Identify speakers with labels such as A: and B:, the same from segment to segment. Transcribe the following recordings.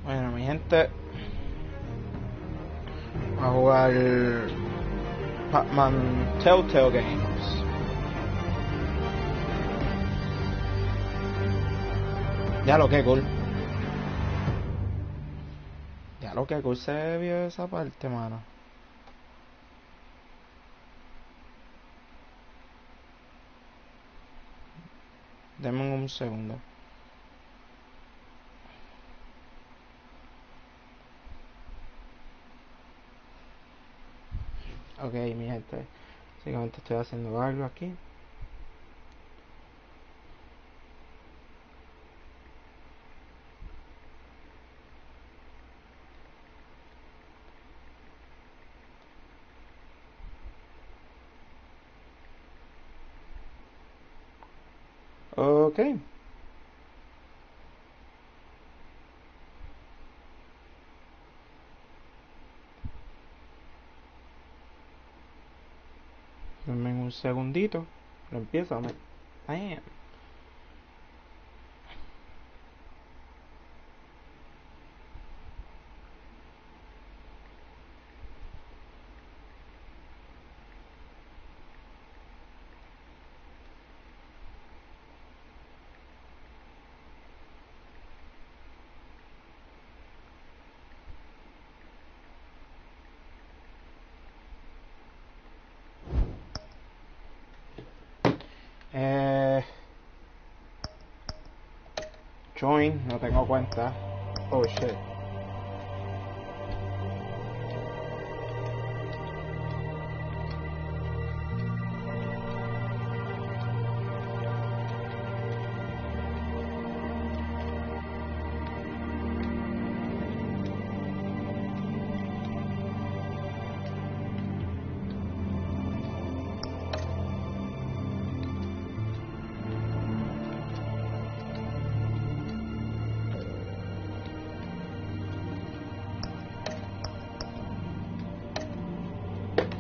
A: Bueno, mi gente, a jugar Pac-Man Telltale Games. Ya lo que cool. Ya lo que cool se vio esa parte, mano. Denme un segundo. Ok, mi gente, básicamente estoy haciendo algo aquí. Ok. Denme un segundito. Lo empiezo a meter. Bam. Join, no tengo cuenta. Oh shit.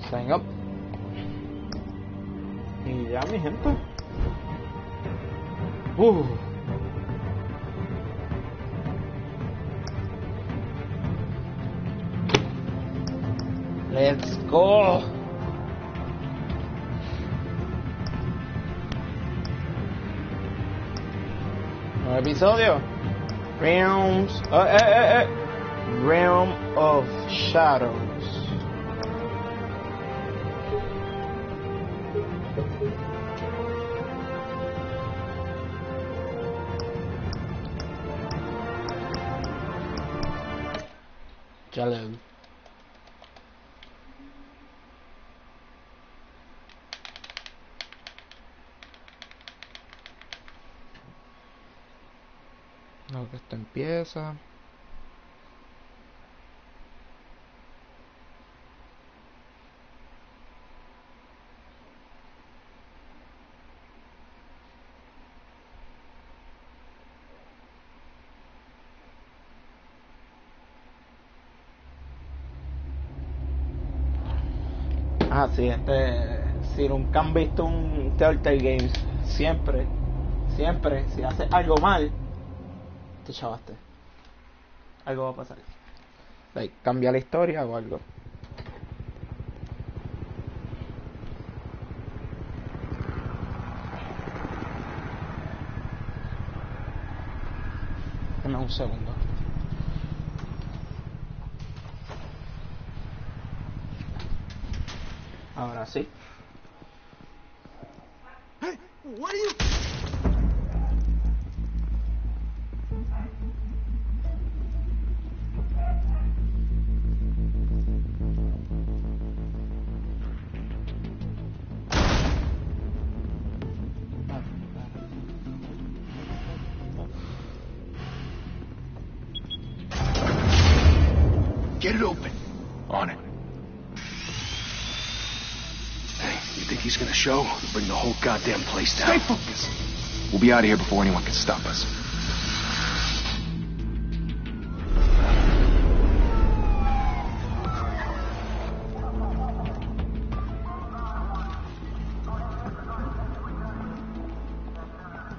A: Sign up. Y ya, mi gente. Let's go. Nuevo episodio. Realms. Realm of Shadows. Hello. No, que esto empieza. Ah, sí, si nunca han visto un Telltale Games, siempre, si haces algo mal, te chavaste. Algo va a pasar. Like, cambia la historia o algo. Dame un segundo. Ahora sí.
B: Hey, what are you?
C: Get it open. On it. Hey, you think he's gonna show? Bring the whole goddamn place down.
B: Stay focused.
C: We'll be out of here before anyone can stop us.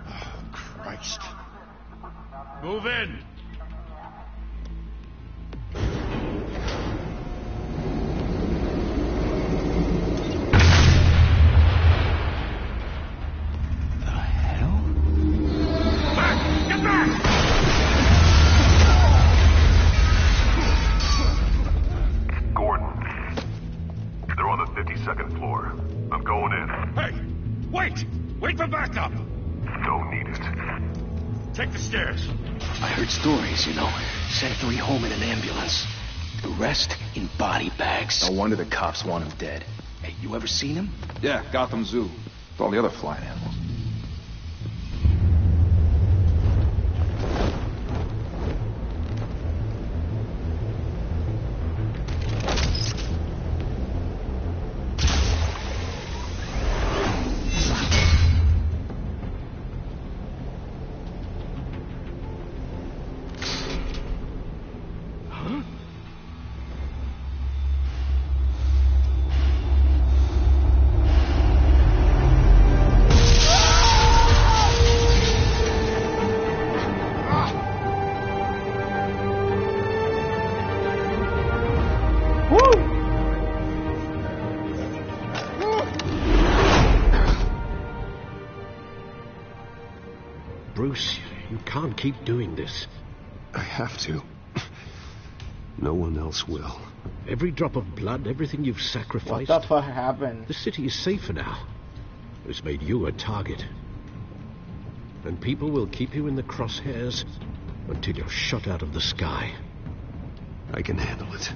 B: Oh, Christ.
D: Move in!
C: Take the stairs. I heard stories, you know. Sent 3 home in an ambulance. The rest in body bags.
B: No wonder the cops want him dead.
C: Hey, you ever seen him?
B: Yeah, Gotham Zoo. With all the other flying animals.
D: Bruce, you can't keep doing this.
E: I have to. No one else will.
D: Every drop of blood, everything you've
A: What
D: sacrificed.
A: the fuck happened?
D: The city is safer now. It's made you a target. And people will keep you in the crosshairs until you're shot out of the sky.
E: I can handle it.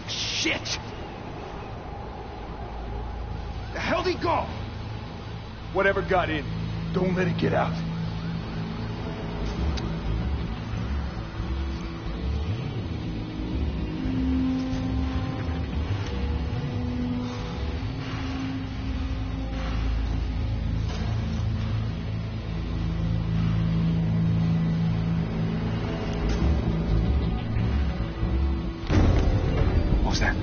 C: Shit! The hell'd he go?
B: Whatever got in, don't let it get out. What was that?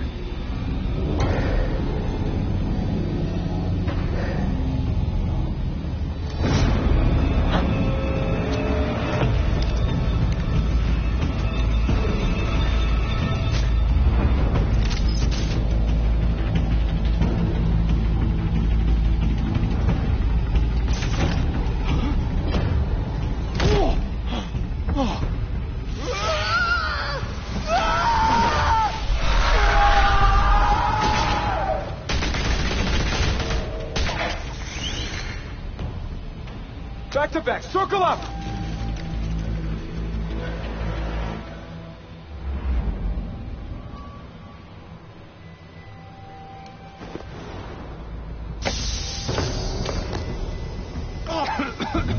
B: Back to back, circle up!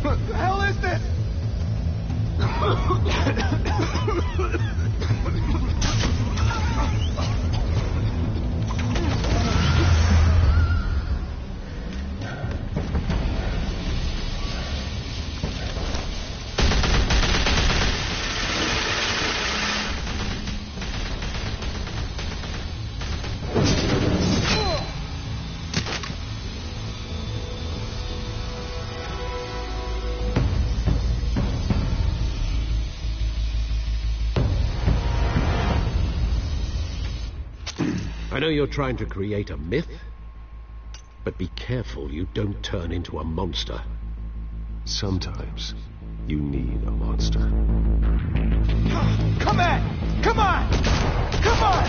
B: What the hell is this?
D: I know you're trying to create a myth, but be careful you don't turn into a monster.
E: Sometimes you need a monster.
B: Come on! Come on! Come on!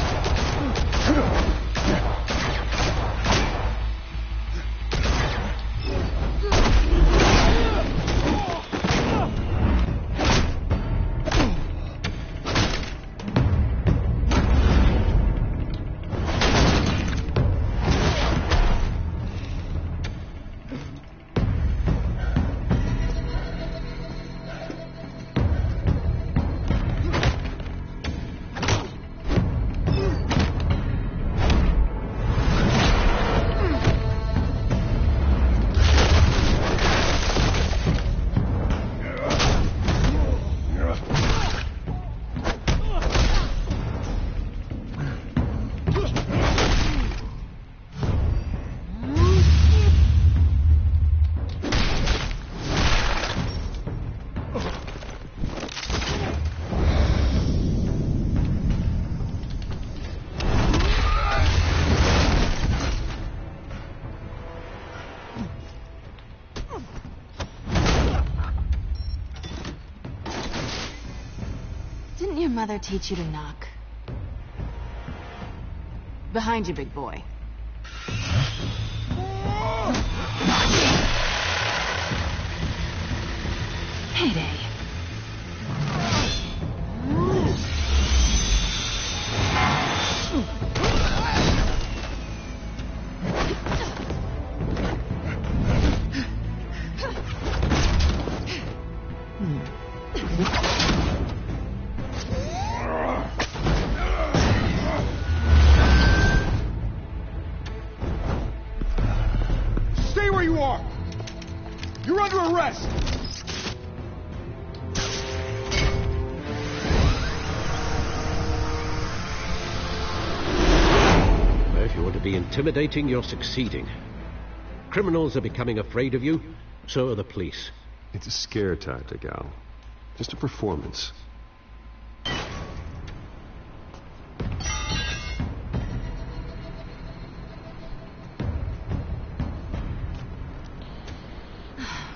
F: Didn't your mother teach you to knock? Behind you, big boy.
B: you are! You're under arrest!
D: If you want to be intimidating, you're succeeding. Criminals are becoming afraid of you, so are the police.
E: It's a scare tactic, Al. Just a performance.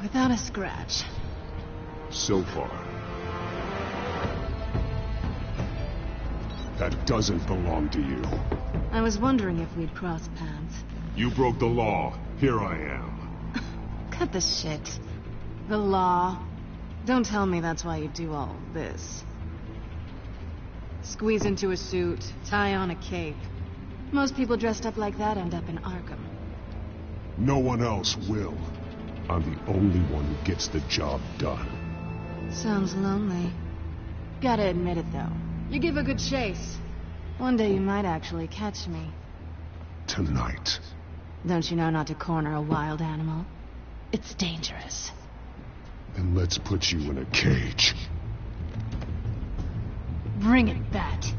F: Without a scratch.
E: So far. That doesn't belong to you.
F: I was wondering if we'd cross paths.
E: You broke the law. Here I am.
F: Cut the shit. The law. Don't tell me that's why you do all this. Squeeze into a suit, tie on a cape. Most people dressed up like that end up in Arkham.
E: No one else will. I'm the only one who gets the job done.
F: Sounds lonely. Gotta admit it, though. You give a good chase. One day you might actually catch me.
E: Tonight.
F: Don't you know not to corner a wild animal? It's dangerous.
E: Then let's put you in a cage.
F: Bring it, Bat.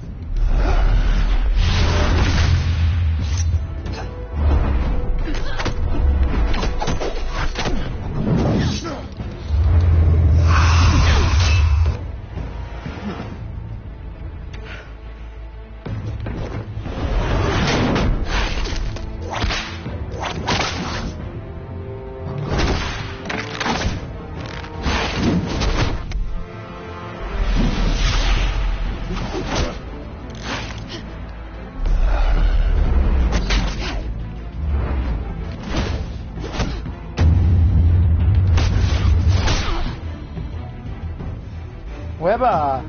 A: Weba!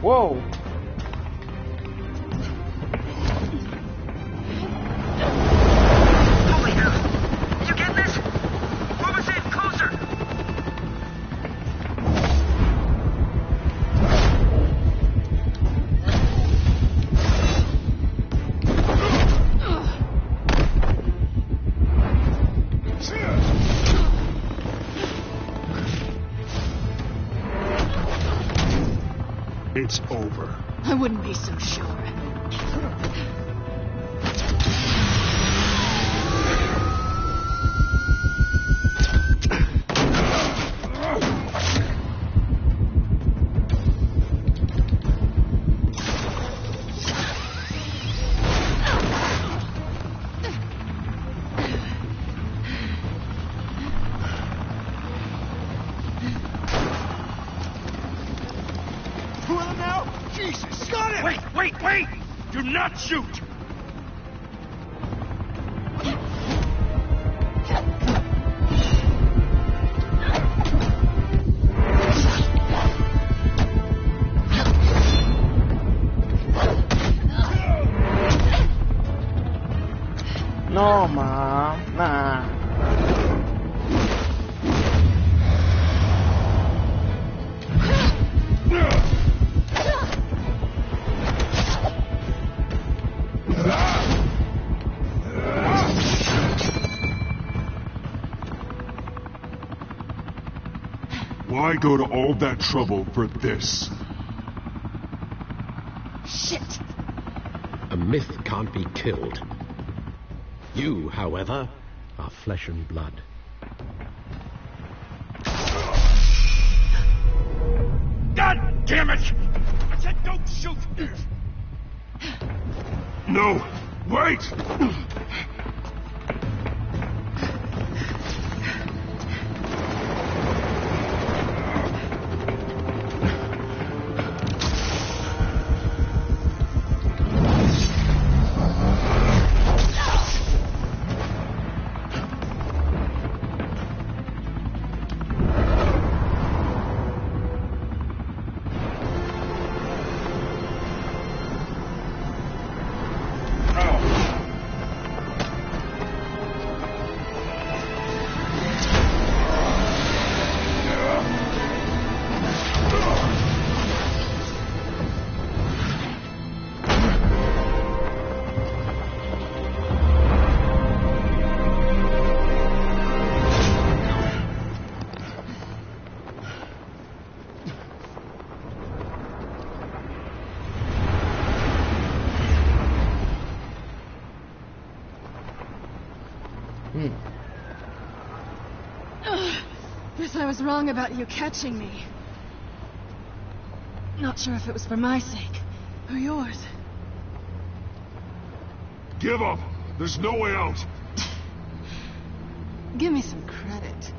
A: Whoa!
G: Holy hell! You getting this? Move us in, closer!
E: It's over.
F: I wouldn't be so sure.
B: Two of them now? Jesus! Got it!
G: Wait! Do not shoot!
A: No, ma. Nah.
E: Why go to all that trouble for this?
F: Shit!
D: A myth can't be killed. You, however, are flesh and blood.
G: God damn it! I said don't shoot!
E: No! Wait!
F: Guess I was wrong about you catching me. Not sure if it was for my sake or yours.
E: Give up! There's no way out!
F: Give me some credit.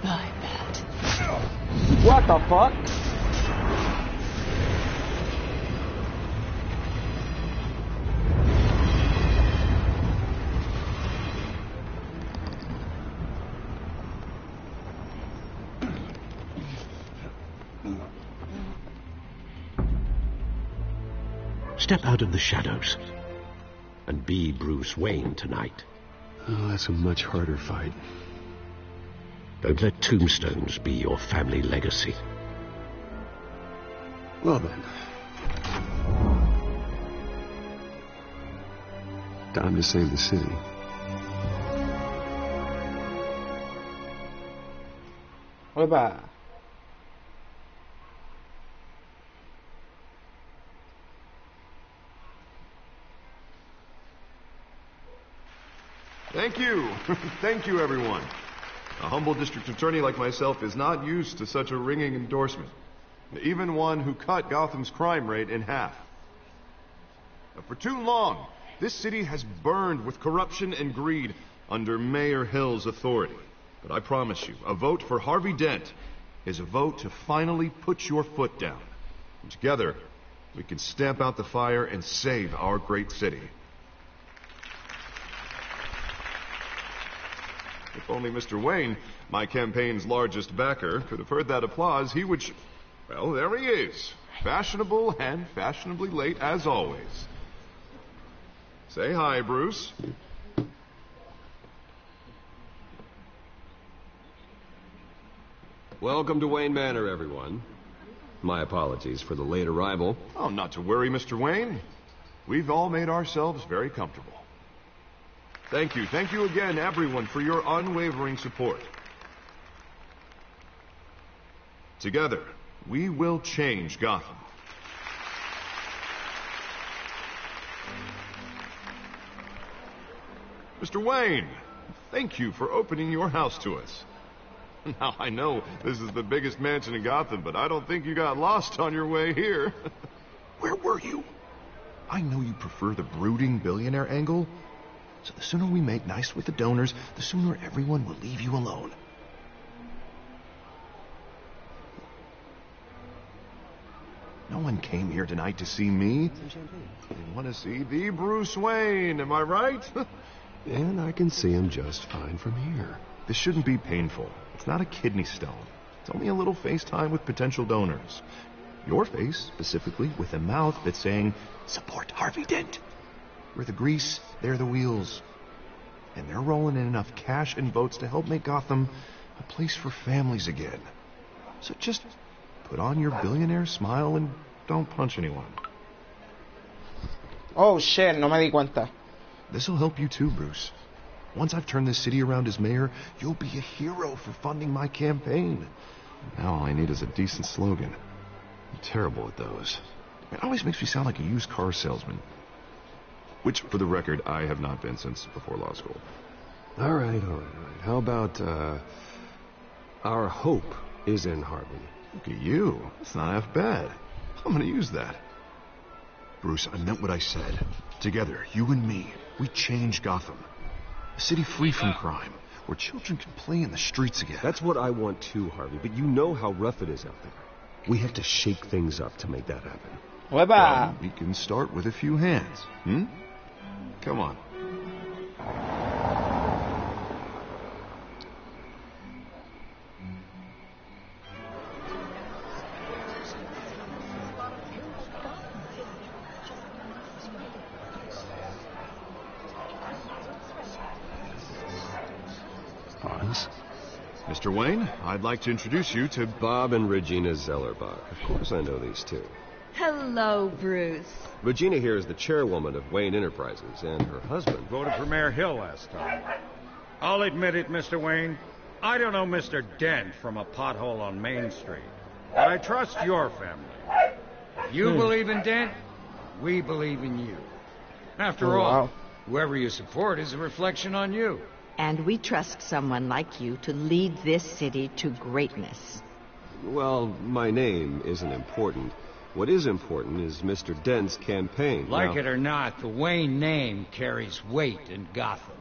F: I bet.
A: What the fuck?
D: Step out of the shadows and be Bruce Wayne tonight.
E: Oh, that's a much harder fight.
D: Don't let tombstones be your family legacy.
E: Well then. Time to save the city.
A: Opa.
H: Thank you. Thank you, everyone. A humble district attorney like myself is not used to such a ringing endorsement. Even one who cut Gotham's crime rate in half. For too long, this city has burned with corruption and greed under Mayor Hill's authority. But I promise you, a vote for Harvey Dent is a vote to finally put your foot down. And together, we can stamp out the fire and save our great city. If only Mr. Wayne, my campaign's largest backer, could have heard that applause, he would... Well, there he is. Fashionable and fashionably late, as always. Say hi, Bruce.
I: Welcome to Wayne Manor, everyone. My apologies for the late arrival.
H: Oh, not to worry, Mr. Wayne. We've all made ourselves very comfortable. Thank you again, everyone, for your unwavering support. Together, we will change Gotham. Mr. Wayne, thank you for opening your house to us. Now, I know this is the biggest mansion in Gotham, but I don't think you got lost on your way here. Where were you? I know you prefer the brooding billionaire angle. So the sooner we make nice with the donors, the sooner everyone will leave you alone. No one came here tonight to see me. They want to see the Bruce Wayne, am I right?
E: And I can see him just fine from here.
H: This shouldn't be painful. It's not a kidney stone. It's only a little FaceTime with potential donors. Your face, specifically, with a mouth that's saying, support Harvey Dent. We're the grease, they're the wheels. And they're rolling in enough cash and votes to help make Gotham a place for families again. So just put on your billionaire smile and don't punch anyone.
A: Oh shit, no me di cuenta.
H: This'll help you too, Bruce. Once I've turned this city around as mayor, you'll be a hero for funding my campaign. Now all I need is a decent slogan. I'm terrible at those. It always makes me sound like a used car salesman. Which, for the record, I have not been since before law school.
E: All right. How about, our hope is in Harvey?
H: Look at you. That's not half bad. I'm gonna use that. Bruce, I meant what I said. Together, you and me, we change Gotham. A city free from crime, where children can play in the streets again.
I: That's what I want too, Harvey, but you know how rough it is out there. We have to shake things up to make that happen.
A: Opa.
H: We can start with a few hands, Come on.
E: Hans?
H: Mr. Wayne, I'd like to introduce you to
I: Bob and Regina Zellerbach. Of course I know these two.
J: Hello, Bruce.
I: Regina here is the chairwoman of Wayne Enterprises, and her husband...
G: Voted for Mayor Hill last time. I'll admit it, Mr. Wayne. I don't know Mr. Dent from a pothole on Main Street. But I trust your family. If you believe in Dent, we believe in you. After
A: Oh,
G: all,
A: wow.
G: whoever you support is a reflection on you.
J: And we trust someone like you to lead this city to greatness.
I: Well, my name isn't important. What is important is Mr. Dent's campaign.
G: Like
I: Now,
G: it or not, the Wayne name carries weight in Gotham.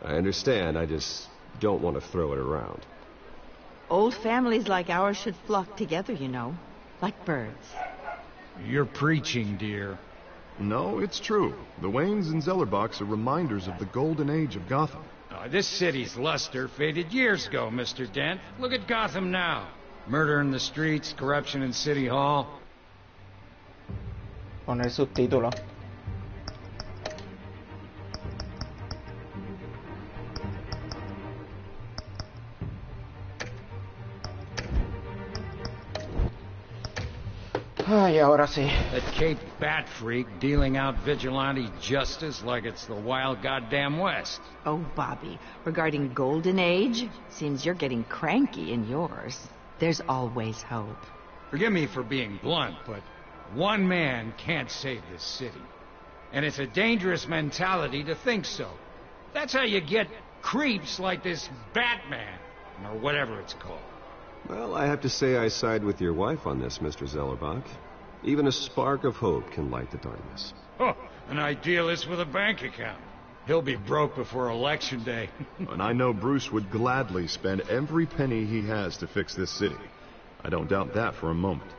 I: I understand. I just don't want to throw it around.
J: Old families like ours should flock together, you know, like birds.
G: You're preaching, dear.
H: No, it's true. The Waynes and Zellerbachs are reminders of the golden age of Gotham.
G: This city's luster faded years ago, Mr. Dent. Look at Gotham now. Murder in the streets, corruption in City Hall.
A: Poner subtítulos. Ay, ahora sí.
G: That Cape Bat Freak dealing out vigilante justice like it's the wild goddamn West.
J: Oh, Bobby, regarding Golden Age, seems you're getting cranky in yours. There's always hope.
G: Forgive me for being blunt, but one man can't save this city. And it's a dangerous mentality to think so. That's how you get creeps like this Batman, or whatever it's called.
I: Well, I have to say I side with your wife on this, Mr. Zellerbach. Even a spark of hope can light the darkness.
G: Oh, an idealist with a bank account. He'll be broke before Election Day.
H: And I know Bruce would gladly spend every penny he has to fix this city. I don't doubt that for a moment.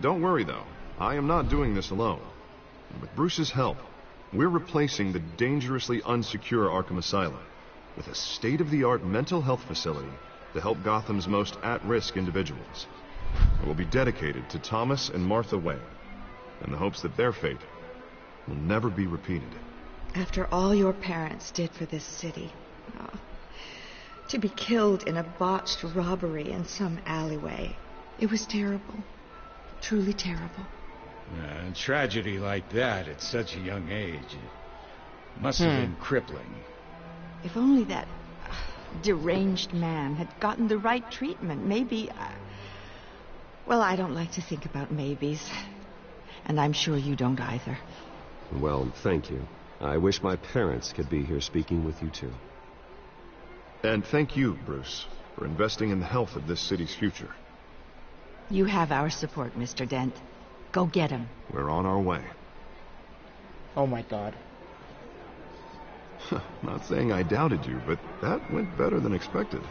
H: Don't worry, though. I am not doing this alone. With Bruce's help, we're replacing the dangerously unsecure Arkham Asylum with a state-of-the-art mental health facility to help Gotham's most at-risk individuals. It will be dedicated to Thomas and Martha Wayne, in the hopes that their fate will never be repeated.
K: After all your parents did for this city, to be killed in a botched robbery in some alleyway, it was terrible. Truly terrible.
G: A tragedy like that at such a young age, it must have been crippling.
J: If only that deranged man had gotten the right treatment, maybe... Well, I don't like to think about maybes. And I'm sure you don't either.
I: Well, thank you. I wish my parents could be here speaking with you, too.
H: And thank you, Bruce, for investing in the health of this city's future.
J: You have our support, Mr. Dent. Go get him.
H: We're on our way.
A: Oh my god.
H: Not saying I doubted you, but that went better than expected.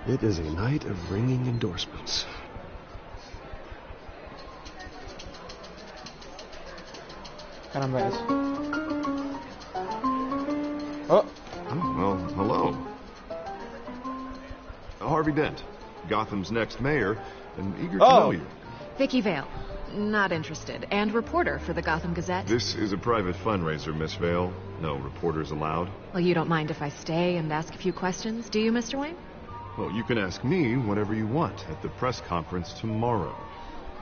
I: It is a night of ringing endorsements.
A: Caramba eso. Oh.
H: Oh, well, hello. Harvey Dent, Gotham's next mayor, and eager to know you.
L: Vicky Vale. Not interested. And reporter for the Gotham Gazette.
H: This is a private fundraiser, Miss Vale. No reporters allowed.
L: Well, you don't mind if I stay and ask a few questions, do you, Mr. Wayne?
H: Well, you can ask me whatever you want at the press conference tomorrow.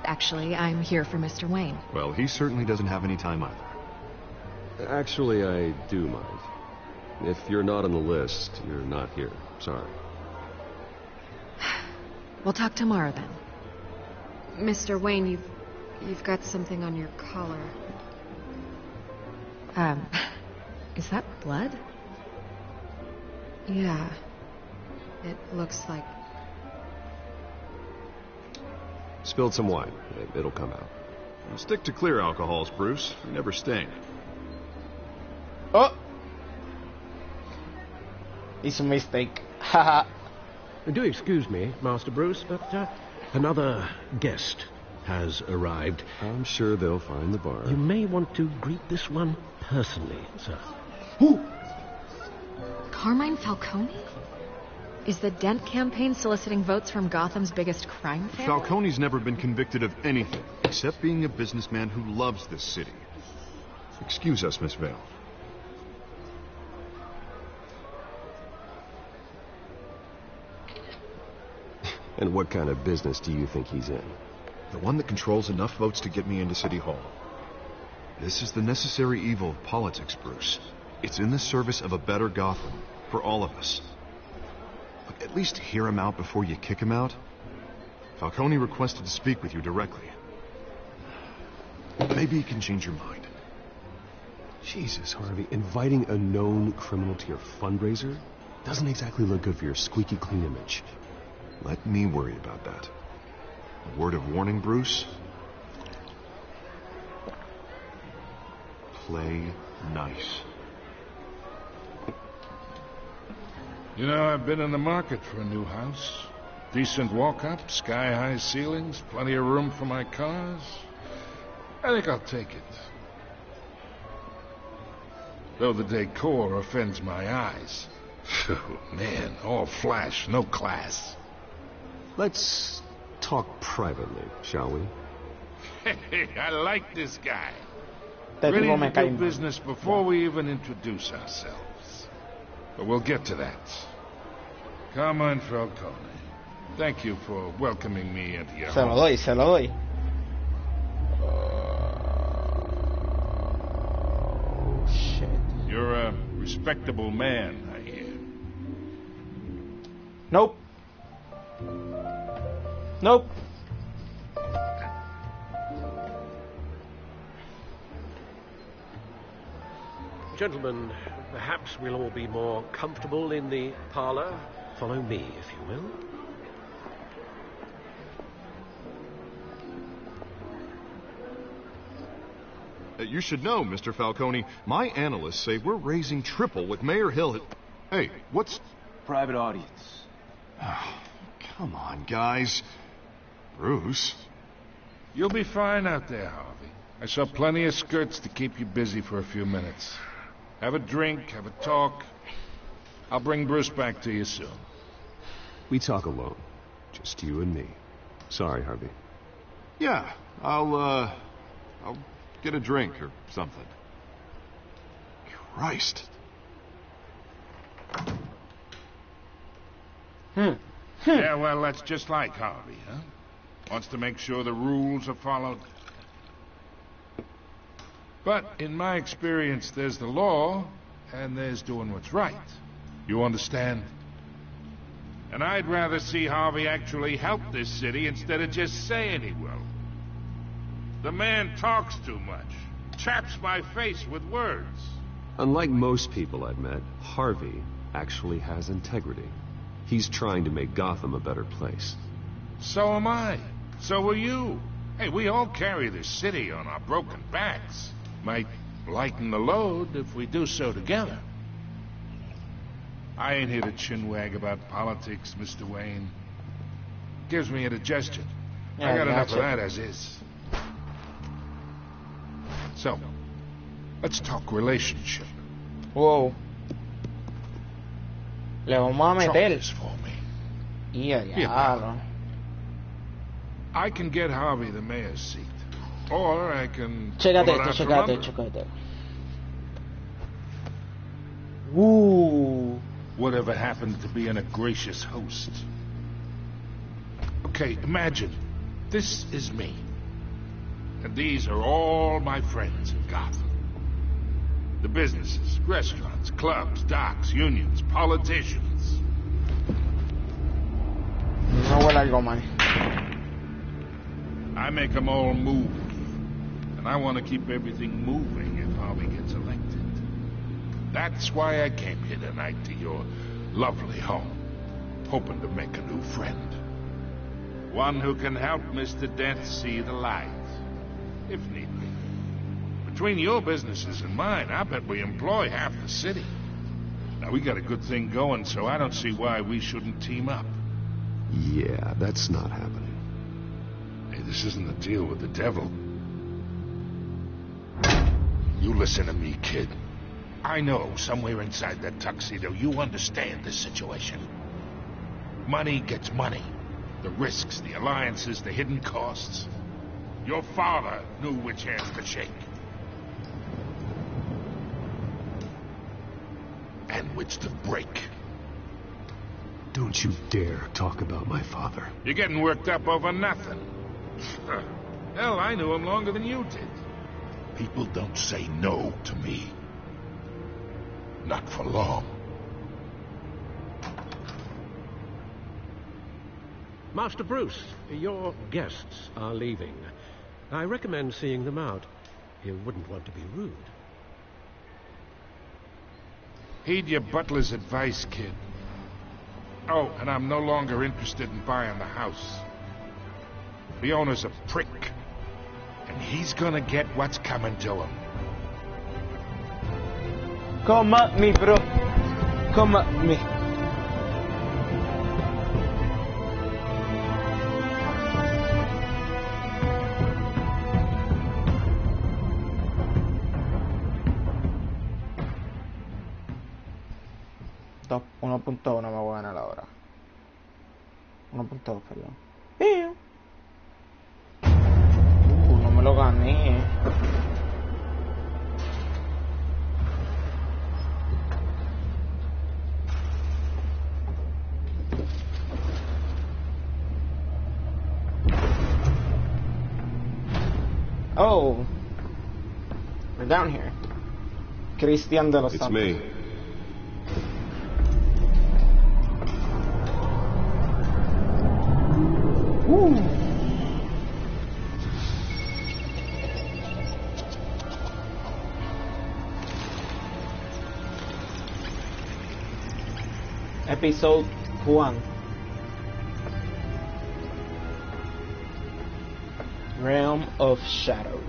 L: Actually, I'm here for Mr. Wayne.
H: Well, he certainly doesn't have any time either.
I: Actually, I do mind. If you're not on the list, you're not here. Sorry.
L: We'll talk tomorrow, then.
F: Mr. Wayne, you've got something on your collar.
L: Is that blood?
F: Yeah. It looks like...
I: Spilled some wine. It'll come out.
H: Stick to clear alcohols, Bruce. They never sting.
A: Oh! It's a mistake. Haha.
D: Do excuse me, Master Bruce, but another guest has arrived.
I: I'm sure they'll find the bar.
D: You may want to greet this one personally, sir.
A: Ooh.
L: Carmine Falcone? Is the Dent campaign soliciting votes from Gotham's biggest crime family?
H: Falcone's never been convicted of anything, except being a businessman who loves this city. Excuse us, Miss Vale.
I: And what kind of business do you think he's in?
H: The one that controls enough votes to get me into City Hall. This is the necessary evil of politics, Bruce. It's in the service of a better Gotham, for all of us. Look, at least hear him out before you kick him out. Falcone requested to speak with you directly. Maybe he can change your mind.
I: Jesus, Harvey, inviting a known criminal to your fundraiser doesn't exactly look good for your squeaky clean image.
H: Let me worry about that. A word of warning, Bruce? Play nice.
M: You know, I've been in the market for a new house. Decent walk-up, sky-high ceilings, plenty of room for my cars. I think I'll take it. Though the decor offends my eyes. Oh, man, all flash, no class.
I: Let's talk privately, shall we?
M: Hey, I like this guy.
A: Te
M: Ready
A: digo, me
M: to
A: cae
M: do
A: mal.
M: business before we even introduce ourselves. But we'll get to that. Carmine Falcone, thank you for welcoming me into your
A: Se lo
M: home.
A: doy, se lo doy. Oh, shit.
M: You're a respectable man, I hear.
A: Nope. Nope.
D: Gentlemen, perhaps we'll all be more comfortable in the parlor. Follow me, if you will.
H: You should know, Mr. Falcone, my analysts say we're raising triple with Mayor Hill. Hey, what's...
C: Private audience.
H: Oh, come on, guys. Bruce?
M: You'll be fine out there, Harvey. I saw plenty of skirts to keep you busy for a few minutes. Have a drink, have a talk. I'll bring Bruce back to you soon.
I: We talk alone. Just you and me. Sorry, Harvey.
H: Yeah, I'll get a drink or something. Christ.
M: Yeah, well, that's just like Harvey, huh? Wants to make sure the rules are followed. But in my experience, there's the law, and there's doing what's right. You understand? And I'd rather see Harvey actually help this city instead of just saying he will. The man talks too much. Chaps my face with words.
I: Unlike most people I've met, Harvey actually has integrity. He's trying to make Gotham a better place.
M: So am I. So are you. Hey, we all carry this city on our broken backs. Might lighten the load if we do so together. I ain't here to chinwag about politics, Mr. Wayne. Gives me indigestion.
A: Yeah,
M: I got enough
A: gotcha.
M: of that as is. So, let's talk relationship.
A: Wow. Le vamos a
M: Talk
A: meter.
M: this for me.
A: Yeah,
M: Yeah.
A: diablo.
M: I can get Harvey the mayor's seat. Or I can...
A: Chécate
M: pull it
A: esto,
M: out from
A: chécate,
M: under.
A: chécate.
M: Whatever happened to being a gracious host? Okay, imagine. This is me. And these are all my friends in Gotham. The businesses, restaurants, clubs, docks, unions, politicians.
A: No huele algo mal.
M: I make them all move. And I want to keep everything moving if Harvey gets elected. That's why I came here tonight to your lovely home, hoping to make a new friend. One who can help Mr. Dent see the light, if need be. Between your businesses and mine, I bet we employ half the city. Now, we got a good thing going, so I don't see why we shouldn't team up.
I: Yeah, that's not happening.
M: Hey, this isn't a deal with the devil. You listen to me, kid. I know somewhere inside that tuxedo you understand this situation. Money gets money. The risks, the alliances, the hidden costs. Your father knew which hands to shake. And which to break.
I: Don't you dare talk about my father.
M: You're getting worked up over nothing. Hell, I knew him longer than you did. People don't say no to me. Not for long.
D: Master Bruce, your guests are leaving. I recommend seeing them out. You wouldn't want to be rude.
M: Heed your butler's advice, kid. Oh, and I'm no longer interested in buying the house. The owner's a prick. And he's gonna get what's coming to him.
A: Come at me, bro. Come at me. Top 1.1 me voy a ganar ahora. 1.2, perdón. No me lo gané. Oh, we're down here. Christian de los Santos.
I: It's me.
A: Episode 1. Realm of Shadows.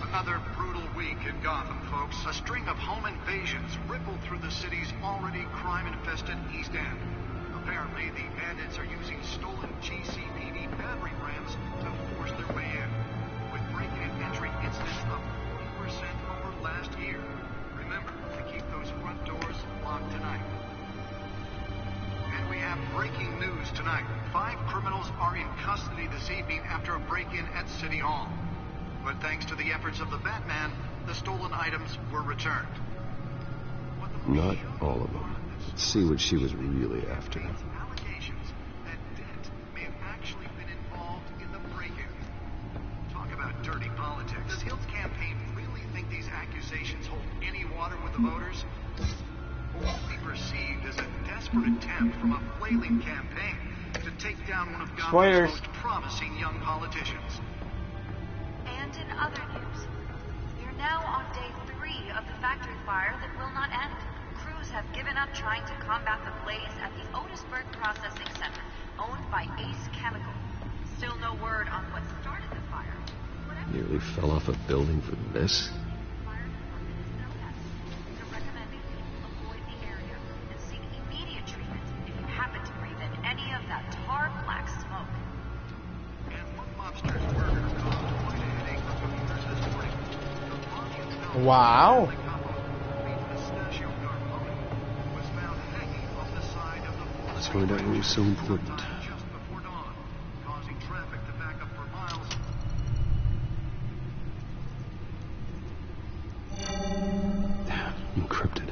N: Another brutal week in Gotham, folks. A string of home invasions rippled through the city's already crime-infested East End. Apparently, the bandits are using stolen GCPD battering rams to force their way in, with break-in and entry incidents up 40% over last year. Remember to keep those front doors locked tonight. And we have breaking news tonight. 5 criminals are in custody this evening after a break-in at City Hall. But thanks to the efforts of the Batman, the stolen items were returned.
I: Not all of them. Let's see what she was really after.
N: Allegations that Dent may have actually been involved in the break-in. Talk about dirty politics. Does Hill's campaign really think these accusations hold any water with the voters? Or will be perceived as a desperate attempt from a flailing campaign to take down one of Gotham's most promising young politicians?
O: And in other news, we're now on day 3 of the factory fire that will not end. Crews have given up trying to combat the blaze at the Otisburg Processing Center, owned by Ace Chemical. Still no word on what started the fire.
I: Nearly fell off a building for this.
O: They're recommending people avoid the area and seek immediate treatment if you happen to breathe in any of that tar black smoke.
N: And one Lobster's burger caused quite a headache for commuters this morning. The body of Mel
A: Wow.
N: Pistachio Garpone was found hanging off the side of the
I: Let's find out what was so important.
N: just before dawn, causing traffic to back up for miles.
I: Encrypted.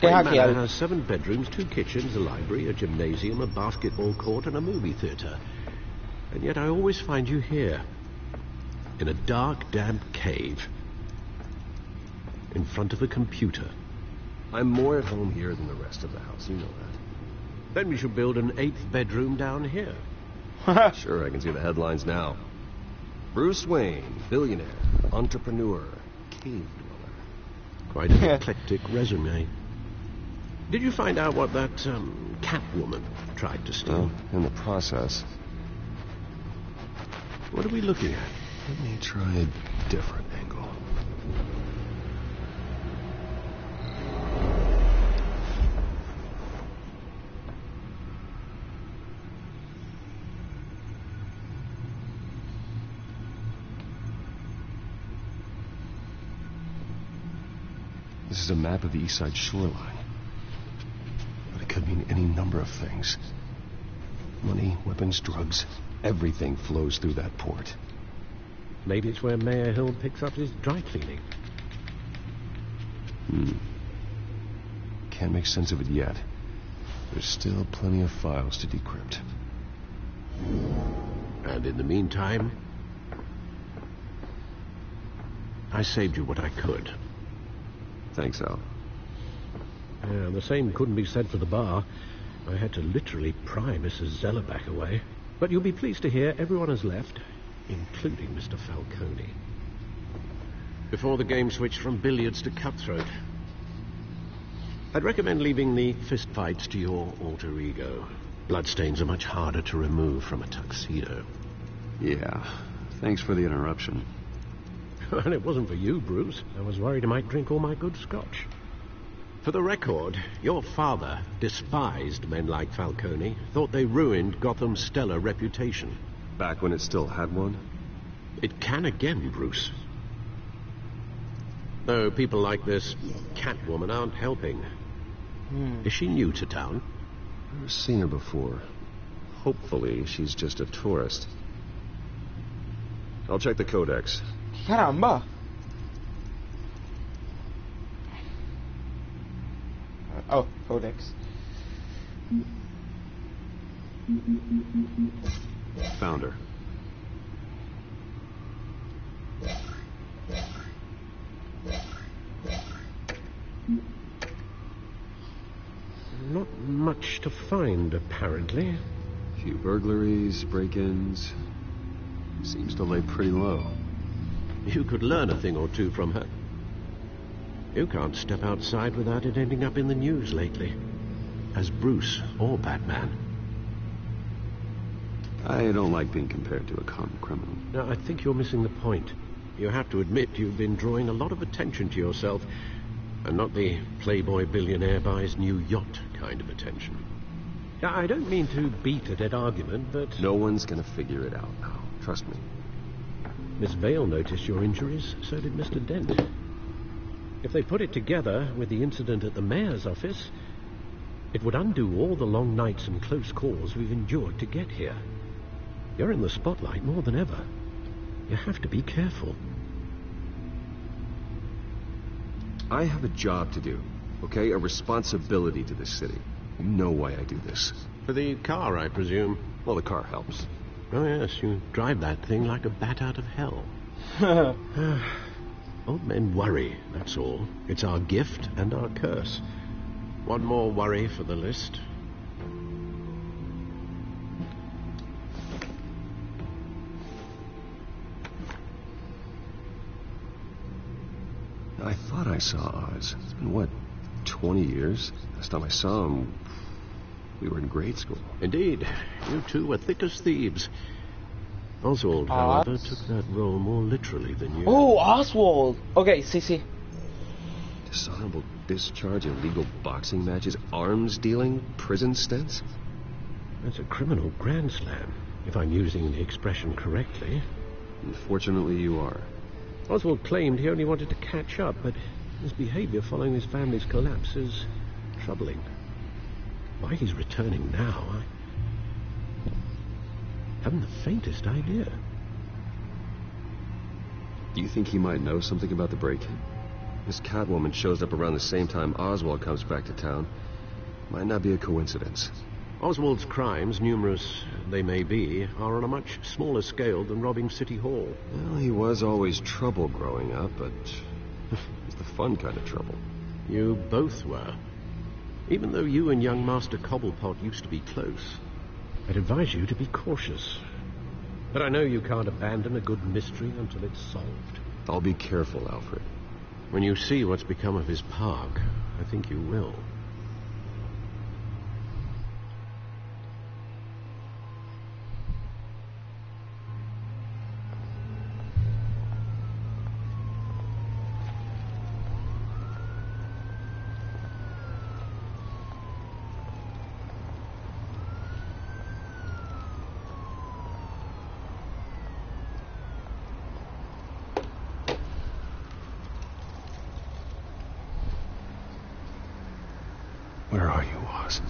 D: Wayne Manor has 7 bedrooms, 2 kitchens, a library, a gymnasium, a basketball court, and a movie theatre. And yet I always find you here, in a dark, damp cave, in front of a computer.
I: I'm more at home here than the rest of the house, you know that.
D: Then we should build an 8th bedroom down here.
I: Sure, I can see the headlines now. Bruce Wayne, billionaire, entrepreneur, cave dweller.
D: Quite an eclectic resume. Did you find out what that Catwoman tried to steal?
I: Well, in the process.
D: What are we looking at?
I: Let me try a different angle. This is a map of the east side shoreline. But it could mean any number of things. Money, weapons, drugs, everything flows through that port.
D: Maybe it's where Mayor Hill picks up his dry cleaning.
I: Can't make sense of it yet. There's still plenty of files to decrypt.
D: And in the meantime, I saved you what I could.
I: Thanks, Al.
D: Yeah, the same couldn't be said for the bar. I had to literally pry Mrs. Zellerback away. But you'll be pleased to hear everyone has left, including Mr. Falcone. Before the game switched from billiards to cutthroat. I'd recommend leaving the fistfights to your alter ego. Bloodstains are much harder to remove from a tuxedo.
I: Yeah, thanks for the interruption.
D: Well, it wasn't for you, Bruce. I was worried I might drink all my good scotch. For the record, your father despised men like Falcone, thought they ruined Gotham's stellar reputation.
I: Back when it still had one?
D: It can again, Bruce. Though people like this Catwoman aren't helping. Is she new to town?
I: I've seen her before. Hopefully, she's just a tourist. I'll check the codex.
A: Caramba. Oh, codex.
I: Found her.
D: Not much to find, apparently.
I: Few burglaries, break-ins. Seems to lay pretty low.
D: You could learn a thing or two from her. You can't step outside without it ending up in the news lately. As Bruce or Batman.
I: I don't like being compared to a common criminal.
D: No, I think you're missing the point. You have to admit you've been drawing a lot of attention to yourself, and not the playboy billionaire buys new yacht kind of attention. Now, I don't mean to beat a dead argument, but...
I: No one's gonna figure it out now. Trust me.
D: Miss Vale noticed your injuries, so did Mr. Dent. If they put it together with the incident at the mayor's office, it would undo all the long nights and close calls we've endured to get here. You're in the spotlight more than ever. You have to be careful.
I: I have a job to do, okay? A responsibility to this city. You know why I do this.
D: For the car, I presume.
I: Well, the car helps.
D: Oh, yes, you drive that thing like a bat out of hell. Old men worry, that's all. It's our gift and our curse. One more worry for the list.
I: I thought I saw Oz. It's been, what, 20 years? Last time I saw him, we were in grade school.
D: Indeed. You two were thick as thieves. Oswald, however, took that role more literally than you.
A: Oh, Oswald! Okay, see.
I: Dishonorable discharge, illegal boxing matches, arms dealing, prison stints?
D: That's a criminal grand slam, if I'm using the expression correctly.
I: Unfortunately, you are.
D: Oswald claimed he only wanted to catch up, but his behavior following his family's collapse is troubling. Why he's returning now, I haven't the faintest idea.
I: Do you think he might know something about the break-in? This Catwoman shows up around the same time Oswald comes back to town. Might not be a coincidence.
D: Oswald's crimes, numerous they may be, are on a much smaller scale than robbing City Hall.
I: Well, he was always trouble growing up, but it's the fun kind of trouble.
D: You both were. Even though you and young Master Cobblepot used to be close, I'd advise you to be cautious. But I know you can't abandon a good mystery until it's solved.
I: I'll be careful, Alfred.
D: When you see what's become of his park, I think you will.
I: Where are you, Oz?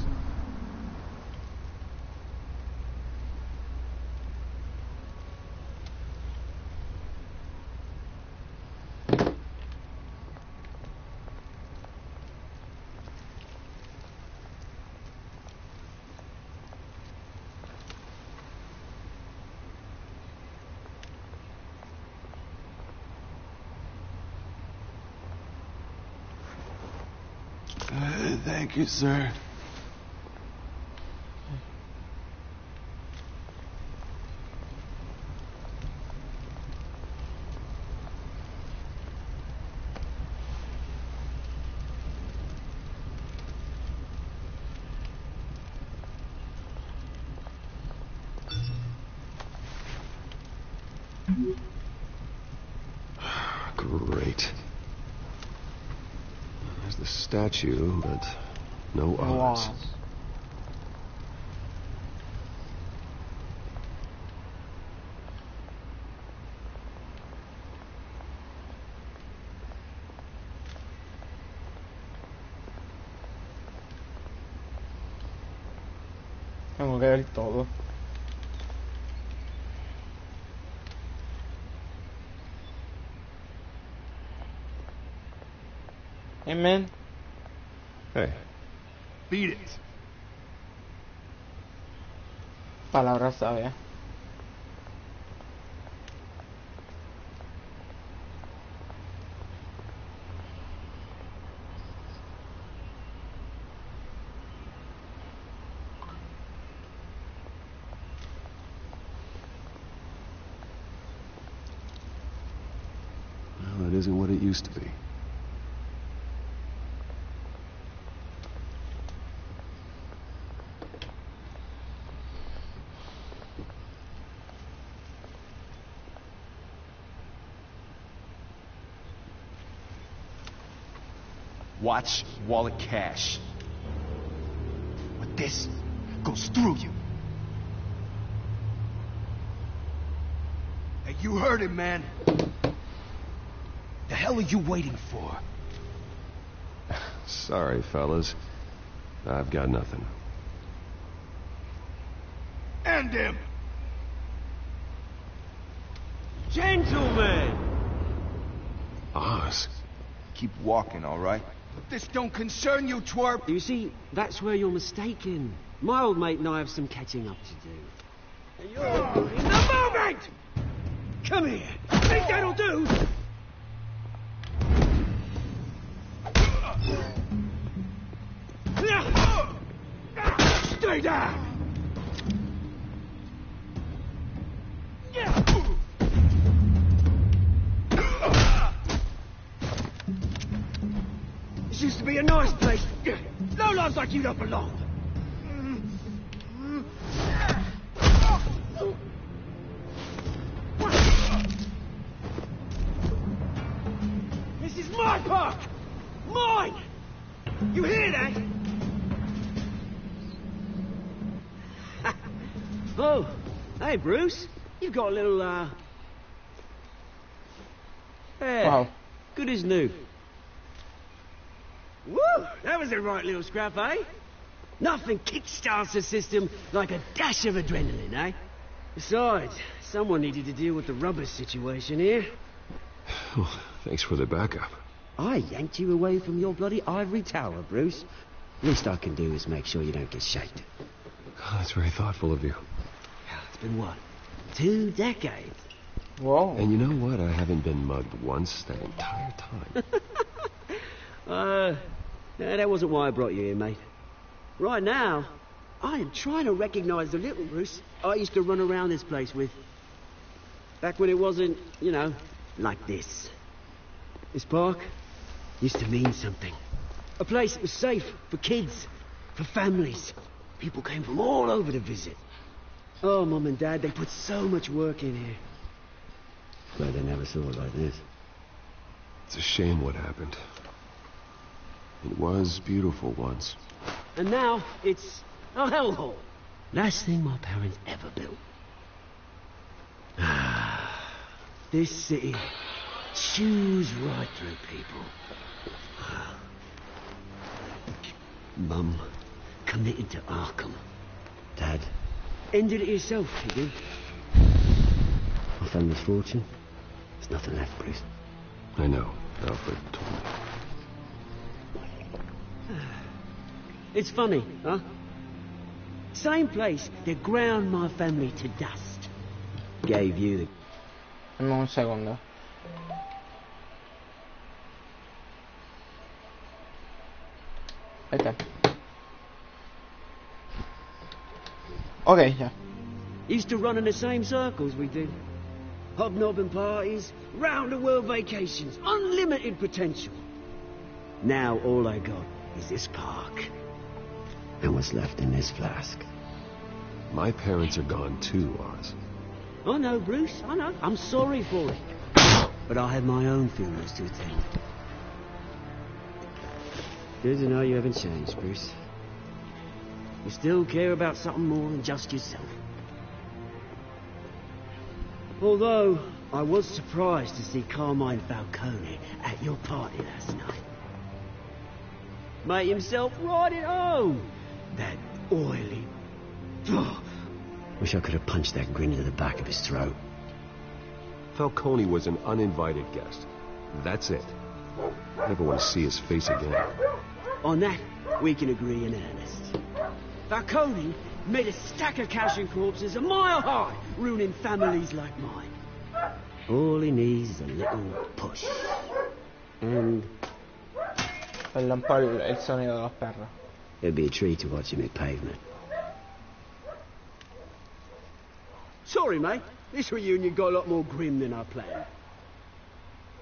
P: Thank you, sir.
I: Great. There's the statue, but no eyes.
A: Tengo que ver todo. Hey, man.
I: Hey.
B: Beat it.
A: Palabras sabias.
I: Well, it isn't what it used to be.
B: Watch wallet cash. But this goes through you. Hey, you heard him, man. The hell are you waiting for?
I: Sorry, fellas. I've got nothing.
B: End him!
P: Gentlemen!
I: Oz.
B: Keep walking, all right? But this don't concern you, twerp!
P: You see, that's where you're mistaken. My old mate and I have some catching up to do. And you're in the moment! Come here! Think that'll do? Stay down! This used to be a nice place. Lowlifes like you don't belong. This is my park! Mine! You hear that? Oh, hey, Bruce. You've got a little, Hey,
A: Wow.
P: good as new. Woo! That was a right little scrap, eh? Nothing kickstarts the system like a dash of adrenaline, eh? Besides, someone needed to deal with the rubber situation here.
I: Well, thanks for the backup.
P: I yanked you away from your bloody ivory tower, Bruce. Least I can do is make sure you don't get shaked.
I: Oh, that's very thoughtful of you.
P: It's been what? 2 decades?
A: Whoa.
I: And you know what? I haven't been mugged once that entire time.
P: That wasn't why I brought you here, mate. Right now, I am trying to recognize the little Bruce I used to run around this place with. Back when it wasn't, you know, like this. This park used to mean something. A place that was safe for kids, for families. People came from all over to visit. Oh, Mum and Dad, they put so much work in here. But they never saw it like this.
I: It's a shame what happened. It was beautiful once.
P: And now, it's a hellhole. Last thing my parents ever built. This city chews right through people. Mum committed to Arkham. Dad ended it yourself, you did. My family's fortune. There's nothing left, Bruce.
I: I know. Alfred told me.
P: It's funny, huh? Same place that ground my family to dust. Gave you the...
A: Dame un segundo. Ahí está. Ok, ya.
P: Used to run in the same circles we did. Hobnobbing parties, round-the-world vacations, unlimited potential. Now all I got is this park. And what's left in this flask.
I: My parents are gone too, Oz.
P: I know, Bruce, I know. I'm sorry for it. But I have my own funerals to attend. Good to know you haven't changed, Bruce. You still care about something more than just yourself. Although, I was surprised to see Carmine Falcone at your party last night. Made himself right at home. That oily... Oh, wish I could have punched that grin into the back of his throat.
I: Falcone was an uninvited guest. That's it. I never want to see his face again.
P: On that, we can agree in earnest. Falcone made a stack of casual corpses a mile high, ruining families like mine. All he needs is a little push. And...
A: Perdón por el sonido de los perros.
P: It'd be a treat to watch him hit pavement. Sorry, mate. This reunion got a lot more grim than I planned.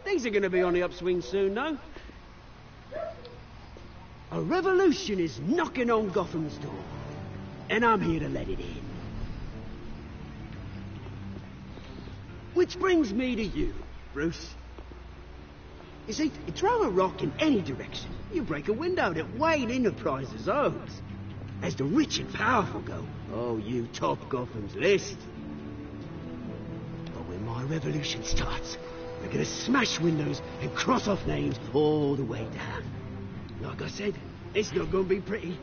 P: Things are going to be on the upswing soon, though. A revolution is knocking on Gotham's door. And I'm here to let it in. Which brings me to you, Bruce. You see, you throw a rock in any direction, you break a window that Wayne Enterprises owns. As the rich and powerful go, oh, you top Gotham's list. But when my revolution starts, we're gonna smash windows and cross off names all the way down. Like I said, it's not gonna be pretty.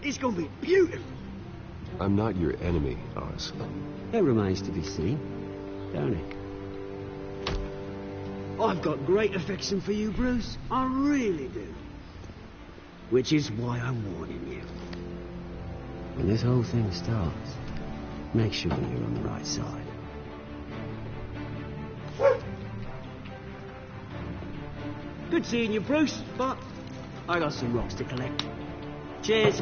P: It's gonna be beautiful.
I: I'm not your enemy, Oz.
P: It remains to be seen, don't it? I've got great affection for you, Bruce. I really do. Which is why I'm warning you. When this whole thing starts, make sure you're on the right side. Good seeing you, Bruce, but I got some rocks to collect. Cheers.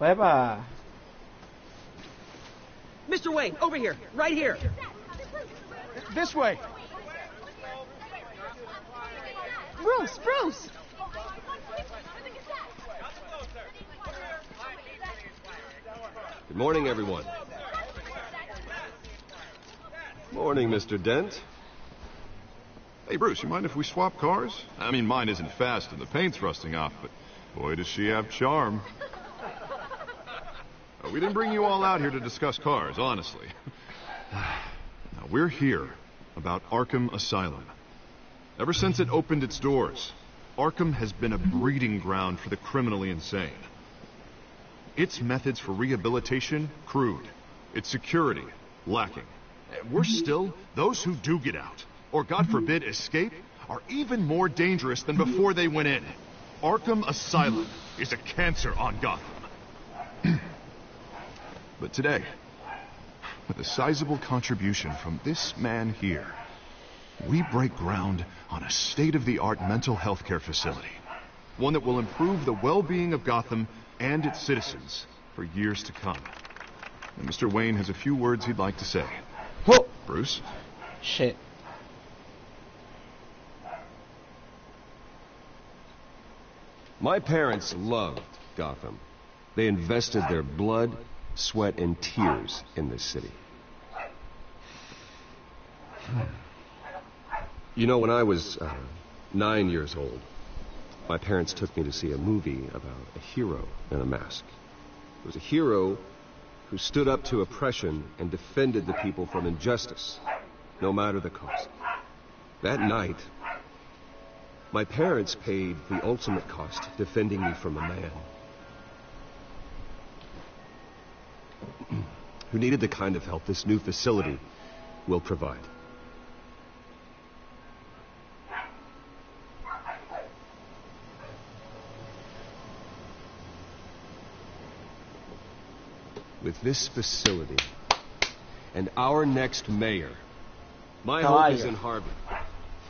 A: Epa.
P: Mr. Wayne, over here. Right here.
B: This way.
F: Bruce, Bruce!
I: Good morning, everyone. Morning, Mr. Dent.
H: Hey, Bruce, you mind if we swap cars? I mean, mine isn't fast and the paint's rusting off, but boy, does she have charm. We didn't bring you all out here to discuss cars, honestly. Now, we're here about Arkham Asylum. Ever since it opened its doors, Arkham has been a breeding ground for the criminally insane. Its methods for rehabilitation, crude. Its security, lacking. Worse still, those who do get out, or God forbid escape, are even more dangerous than before they went in. Arkham Asylum is a cancer on Gotham. But today, with a sizable contribution from this man here, we break ground on a state-of-the-art mental health care facility. One that will improve the well-being of Gotham and its citizens for years to come. And Mr. Wayne has a few words he'd like to say.
A: Whoa!
H: Bruce?
A: Shit.
I: My parents loved Gotham. They invested their blood, sweat, and tears in this city. You know, when I was 9 years old, my parents took me to see a movie about a hero in a mask. It was a hero who stood up to oppression and defended the people from injustice, no matter the cost. That night, my parents paid the ultimate cost defending me from a man. who needed the kind of help this new facility will provide. With this facility and our next mayor, my hope is in Harvey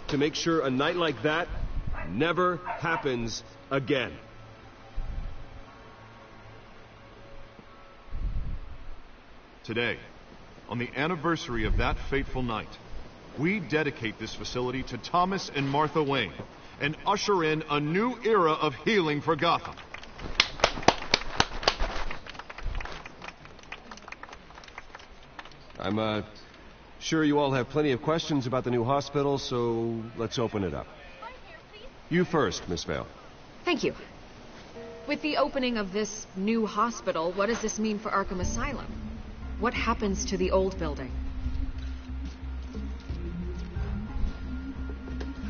I: to make sure a night like that never happens again.
H: Today, on the anniversary of that fateful night, we dedicate this facility to Thomas and Martha Wayne and usher in a new era of healing for Gotham.
I: I'm sure you all have plenty of questions about the new hospital, so let's open it up. You first, Miss Vale.
L: Thank you. With the opening of this new hospital, what does this mean for Arkham Asylum? What happens to the old building?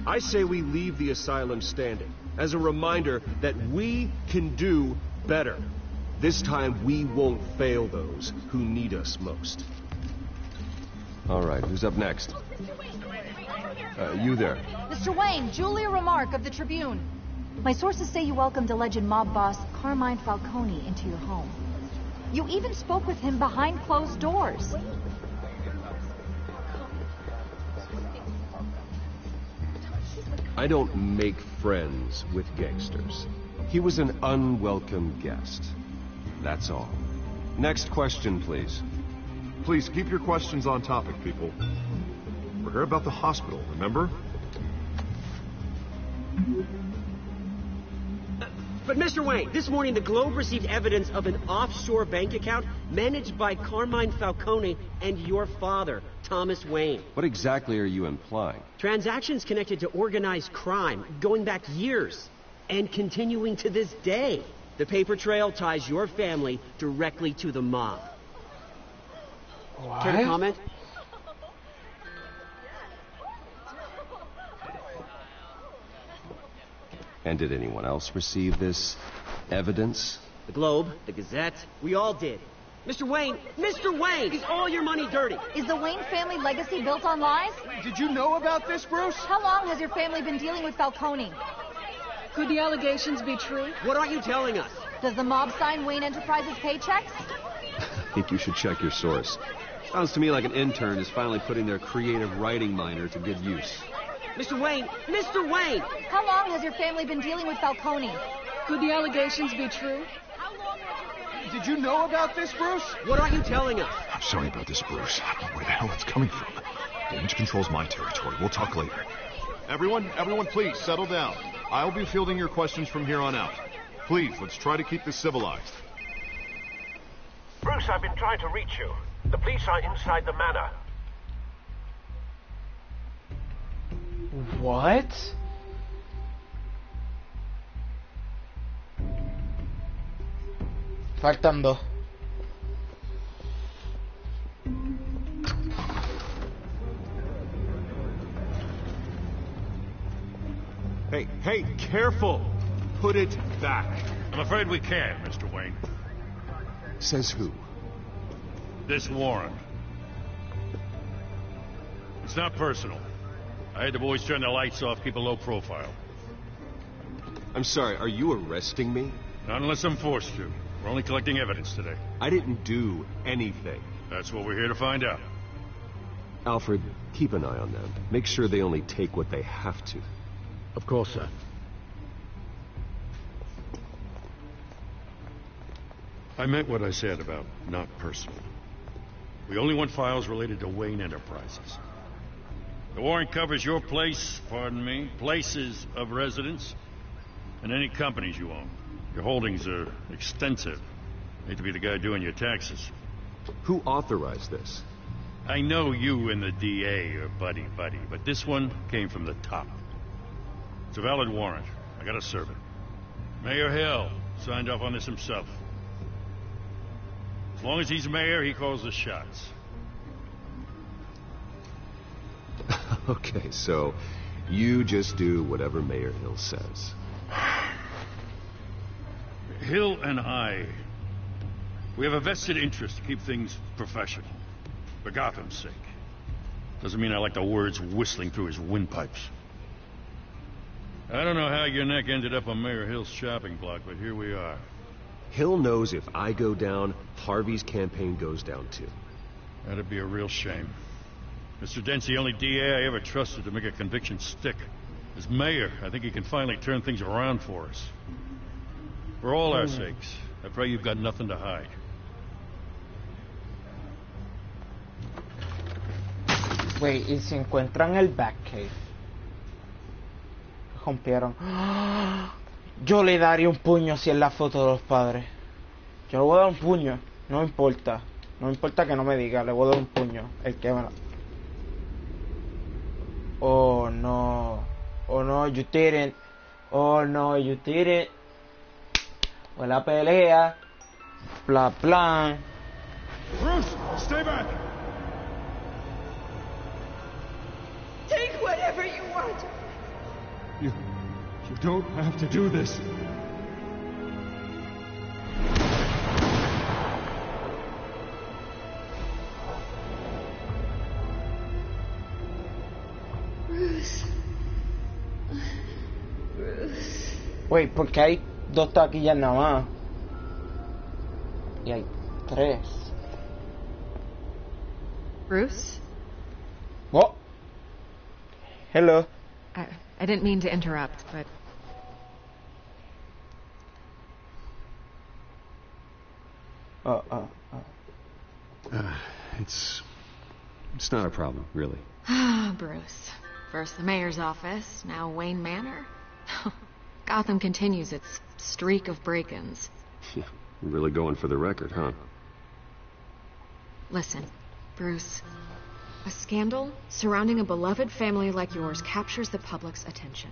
I: I say we leave the asylum standing as a reminder that we can do better. This time we won't fail those who need us most. All right, who's up next? You there.
Q: Mr. Wayne, Julia Remark of the Tribune. My sources say you welcomed alleged mob boss Carmine Falcone into your home. You even spoke with him behind closed doors.
I: I don't make friends with gangsters. He was an unwelcome guest. That's all. Next question, please.
H: Please keep your questions on topic, people. We're here about the hospital, remember?
P: But Mr. Wayne, this morning the Globe received evidence of an offshore bank account managed by Carmine Falcone and your father, Thomas Wayne.
I: What exactly are you implying?
P: Transactions connected to organized crime, going back years, and continuing to this day. The paper trail ties your family directly to the mob.
A: What?
P: Care to comment?
I: And did anyone else receive this evidence?
P: The Globe, the Gazette, we all did. Mr. Wayne, is all your money dirty?
Q: Is the Wayne family legacy built on lies?
B: Did you know about this, Bruce?
Q: How long has your family been dealing with Falcone?
F: Could the allegations be true?
P: What aren't you telling us?
Q: Does the mob sign Wayne Enterprises paychecks?
I: I think you should check your source. Sounds to me like an intern is finally putting their creative writing minor to good use.
P: Mr. Wayne!
Q: How long has your family been dealing with Falcone?
F: Could the allegations be true?
B: Did you know about this, Bruce?
P: What aren't you telling us?
H: I'm sorry about this, Bruce. I don't know where the hell it's coming from. Damage control's my territory. We'll talk later. Everyone, please, settle down. I'll be fielding your questions from here on out. Please, let's try to keep this civilized.
D: Bruce, I've been trying to reach you. The police are inside the manor.
A: What? Faltan dos.
I: Hey, careful! Put it back.
M: I'm afraid we can't, Mr. Wayne.
I: Says who?
M: This warrant. It's not personal. I had the boys turn the lights off, keep a low profile.
I: I'm sorry, are you arresting me?
M: Not unless I'm forced to. We're only collecting evidence today.
I: I didn't do anything.
M: That's what we're here to find out.
I: Alfred, keep an eye on them. Make sure they only take what they have to.
D: Of course, sir.
M: I meant what I said about not personal. We only want files related to Wayne Enterprises. The warrant covers your places of residence, and any companies you own. Your holdings are extensive. Hate to be the guy doing your taxes.
I: Who authorized this?
M: I know you and the DA are buddy-buddy, but this one came from the top. It's a valid warrant. I gotta serve it. Mayor Hill signed off on this himself. As long as he's mayor, he calls the shots.
I: Okay, so you just do whatever Mayor Hill says.
M: Hill and I
R: We have a vested interest to keep things professional. For Gotham's sake. Doesn't mean I like the words whistling through his windpipes. I don't know how your neck ended up on Mayor Hill's shopping block, but here we are.
I: Hill knows if I go down, Harvey's campaign goes down too.
R: That'd be a real shame. Mr. Dent's the only DA I ever trusted to make a conviction stick. As mayor, I think he can finally turn things around for us. For all our sakes, I pray you've got nothing to hide.
A: Wait, y si encuentran el Batcave. Rompieron. Yo le daría un puño si es la foto de los padres. Yo le voy a dar un puño. No importa. No importa que no me diga. Le voy a dar un puño. El que me... Oh no. Oh no, you didn't. Oh no, you didn't. Fue la pelea. Bla bla.
B: Bruce, stay back.
K: Take whatever you want.
B: You don't have to do this.
K: Bruce. Bruce.
A: Wait, porque hay 2 taquillas nada más. Y hay 3.
L: Bruce?
A: What? Hello.
L: I didn't mean to interrupt, but...
I: It's not a problem, really.
L: Ah, Bruce. First the mayor's office, now Wayne Manor. Gotham continues its streak of break-ins.
I: Yeah, really going for the record, huh?
L: Listen, Bruce. A scandal surrounding a beloved family like yours captures the public's attention.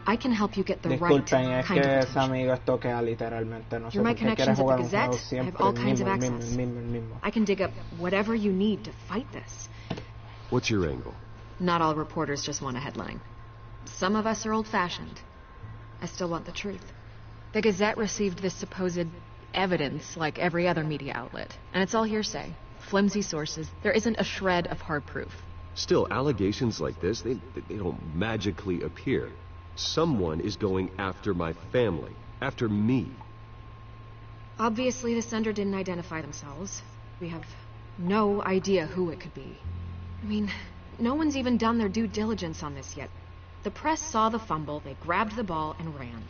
L: I can help you get the right
A: Disculpen, es
L: kind
A: que
L: of
A: ese amigo estoquea literalmente. No sé
L: You're my
A: por qué quiere
L: connections at the
A: jugar un juego
L: Gazette. I have
A: siempre
L: all
A: el
L: kinds of
A: mismo,
L: access.
A: el mismo.
L: I can dig up whatever you need to fight this.
I: What's your angle?
L: Not all reporters just want a headline. Some of us are old-fashioned. I still want the truth. The Gazette received this supposed evidence like every other media outlet, and it's all hearsay. Flimsy sources. There isn't a shred of hard proof.
I: Still, allegations like this, they don't magically appear. Someone is going after my family, after me.
L: Obviously, the sender didn't identify themselves. We have no idea who it could be. I mean, no one's even done their due diligence on this yet. The press saw the fumble, they grabbed the ball and ran.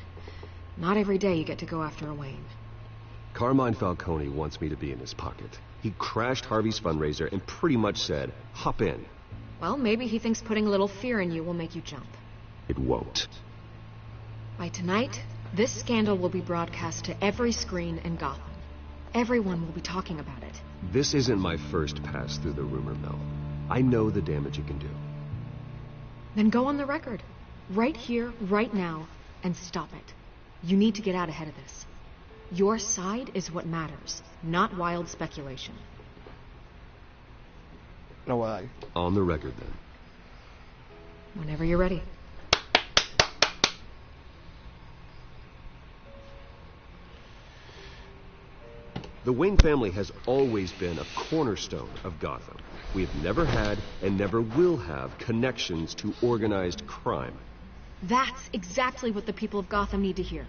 L: Not every day you get to go after a Wayne.
I: Carmine Falcone wants me to be in his pocket. He crashed Harvey's fundraiser and pretty much said, hop in.
L: Well, maybe he thinks putting a little fear in you will make you jump.
I: It won't.
L: By tonight, this scandal will be broadcast to every screen in Gotham. Everyone will be talking about it.
I: This isn't my first pass through the rumor mill. I know the damage it can do.
L: Then go on the record. Right here, right now, and stop it. You need to get out ahead of this. Your side is what matters, not wild speculation.
A: Lo voy a dar.
I: On the record, then.
L: Whenever you're ready.
I: The Wayne family has always been a cornerstone of Gotham. We have never had and never will have connections to organized crime.
L: That's exactly what the people of Gotham need to hear.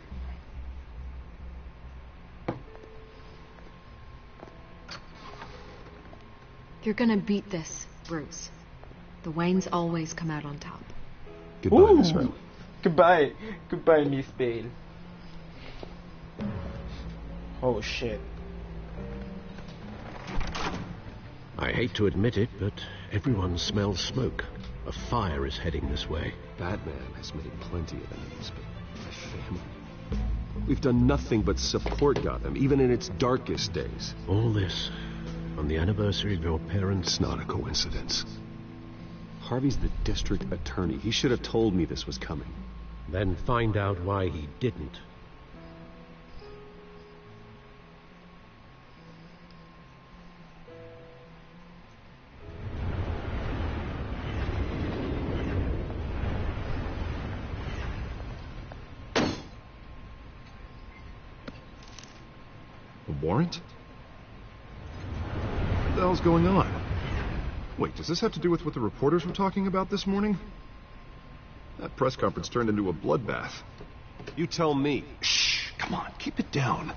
L: You're gonna beat this, Bruce. The Waynes always come out on top.
I: Goodbye, Miss Rowe.
A: Goodbye. Goodbye, Miss Bale. Oh, shit.
D: I hate to admit it, but everyone smells smoke. A fire is heading this way.
I: Batman has made plenty of enemies, but my family... We've done nothing but support Gotham, even in its darkest days.
D: All this on the anniversary of your parents'...
I: It's not a coincidence. Harvey's the district attorney. He should have told me this was coming.
D: Then find out why he didn't.
I: A warrant?
H: the hell's going on? Wait, does this have to do with what the reporters were talking about this morning? That press conference turned into a bloodbath.
I: You tell me.
H: Shh, come on, keep it down.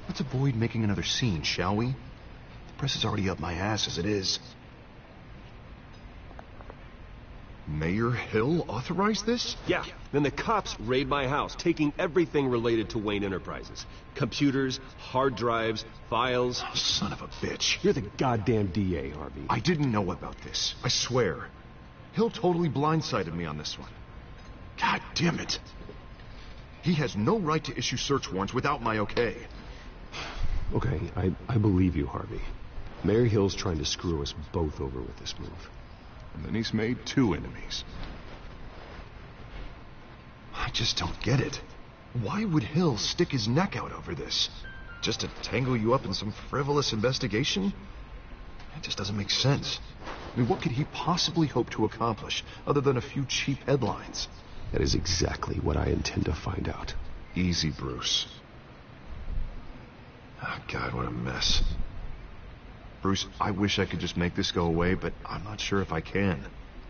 H: Let's avoid making another scene, shall we? The press is already up my ass as it is. Mayor Hill authorized this?
I: Yeah, then the cops raid my house, taking everything related to Wayne Enterprises. Computers, hard drives, files.
H: Oh, son of a bitch.
I: You're the goddamn DA, Harvey.
H: I didn't know about this, I swear. Hill totally blindsided me on this one. God damn it. He has no right to issue search warrants without my okay.
I: Okay, I believe you, Harvey. Mayor Hill's trying to screw us both over with this move.
H: And then he's made 2 enemies. I just don't get it. Why would Hill stick his neck out over this? Just to tangle you up in some frivolous investigation? It just doesn't make sense. I mean, what could he possibly hope to accomplish other than a few cheap headlines?
I: That is exactly what I intend to find out.
H: Easy, Bruce. Oh, God, what a mess. Bruce, I wish I could just make this go away, but I'm not sure if I can.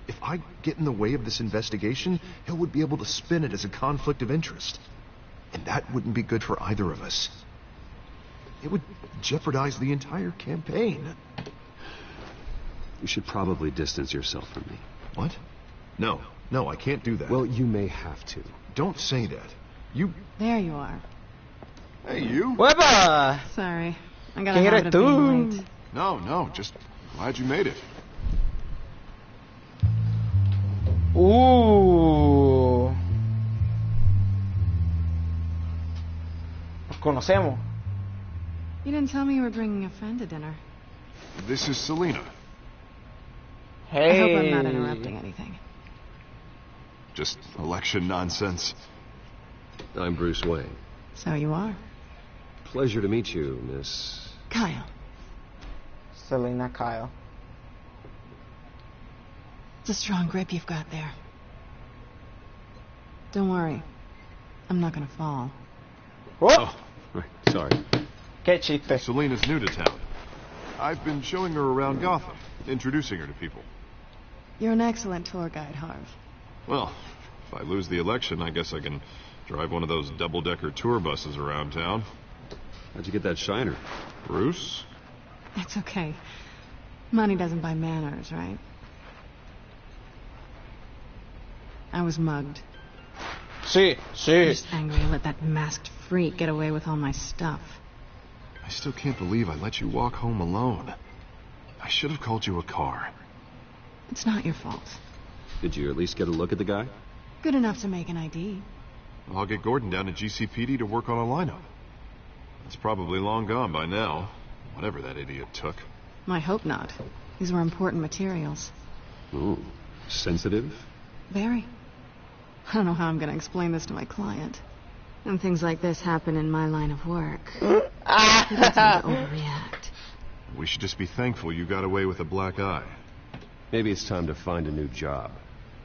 H: If I get in the way of this investigation, Hill would be able to spin it as a conflict of interest. And that wouldn't be good for either of us. It would jeopardize the entire campaign.
I: You should probably distance yourself from me.
H: What? No, I can't do that.
I: Well, you may have to.
H: Don't say that. You...
F: There you are.
H: Hey, you.
A: ¡Huepa!
F: Sorry. I got a habit of being late.
H: No, just glad you made it.
A: Nos conocemos.
F: You didn't tell me you were bringing a friend to dinner.
H: This is Selena.
A: Hey.
F: I hope I'm not interrupting anything.
H: Just election nonsense.
I: I'm Bruce Wayne.
F: So you are.
I: Pleasure to meet you, Miss...
F: Kyle.
A: Selena Kyle.
F: It's a strong grip you've got there. Don't worry. I'm not gonna fall.
A: Oh,
I: right. Sorry.
A: Qué chiste.
H: Selena's new to town. I've been showing her around Gotham, introducing her to people.
F: You're an excellent tour guide, Harv.
H: Well, if I lose the election, I guess I can drive one of those double-decker tour buses around town.
I: How'd you get that shiner?
H: Bruce?
F: It's okay. Money doesn't buy manners, right? I was mugged.
A: Sí.
F: Just angry I let that masked freak get away with all my stuff.
H: I still can't believe I let you walk home alone. I should have called you a car.
F: It's not your fault.
I: Did you at least get a look at the guy?
F: Good enough to make an ID.
H: I'll get Gordon down to GCPD to work on a lineup. It's probably long gone by now. Whatever that idiot took.
F: I hope not. These were important materials.
I: Ooh, sensitive?
F: Very. I don't know how I'm going to explain this to my client. And things like this happen in my line of work. People tend to overreact.
H: We should just be thankful you got away with a black eye.
I: Maybe it's time to find a new job.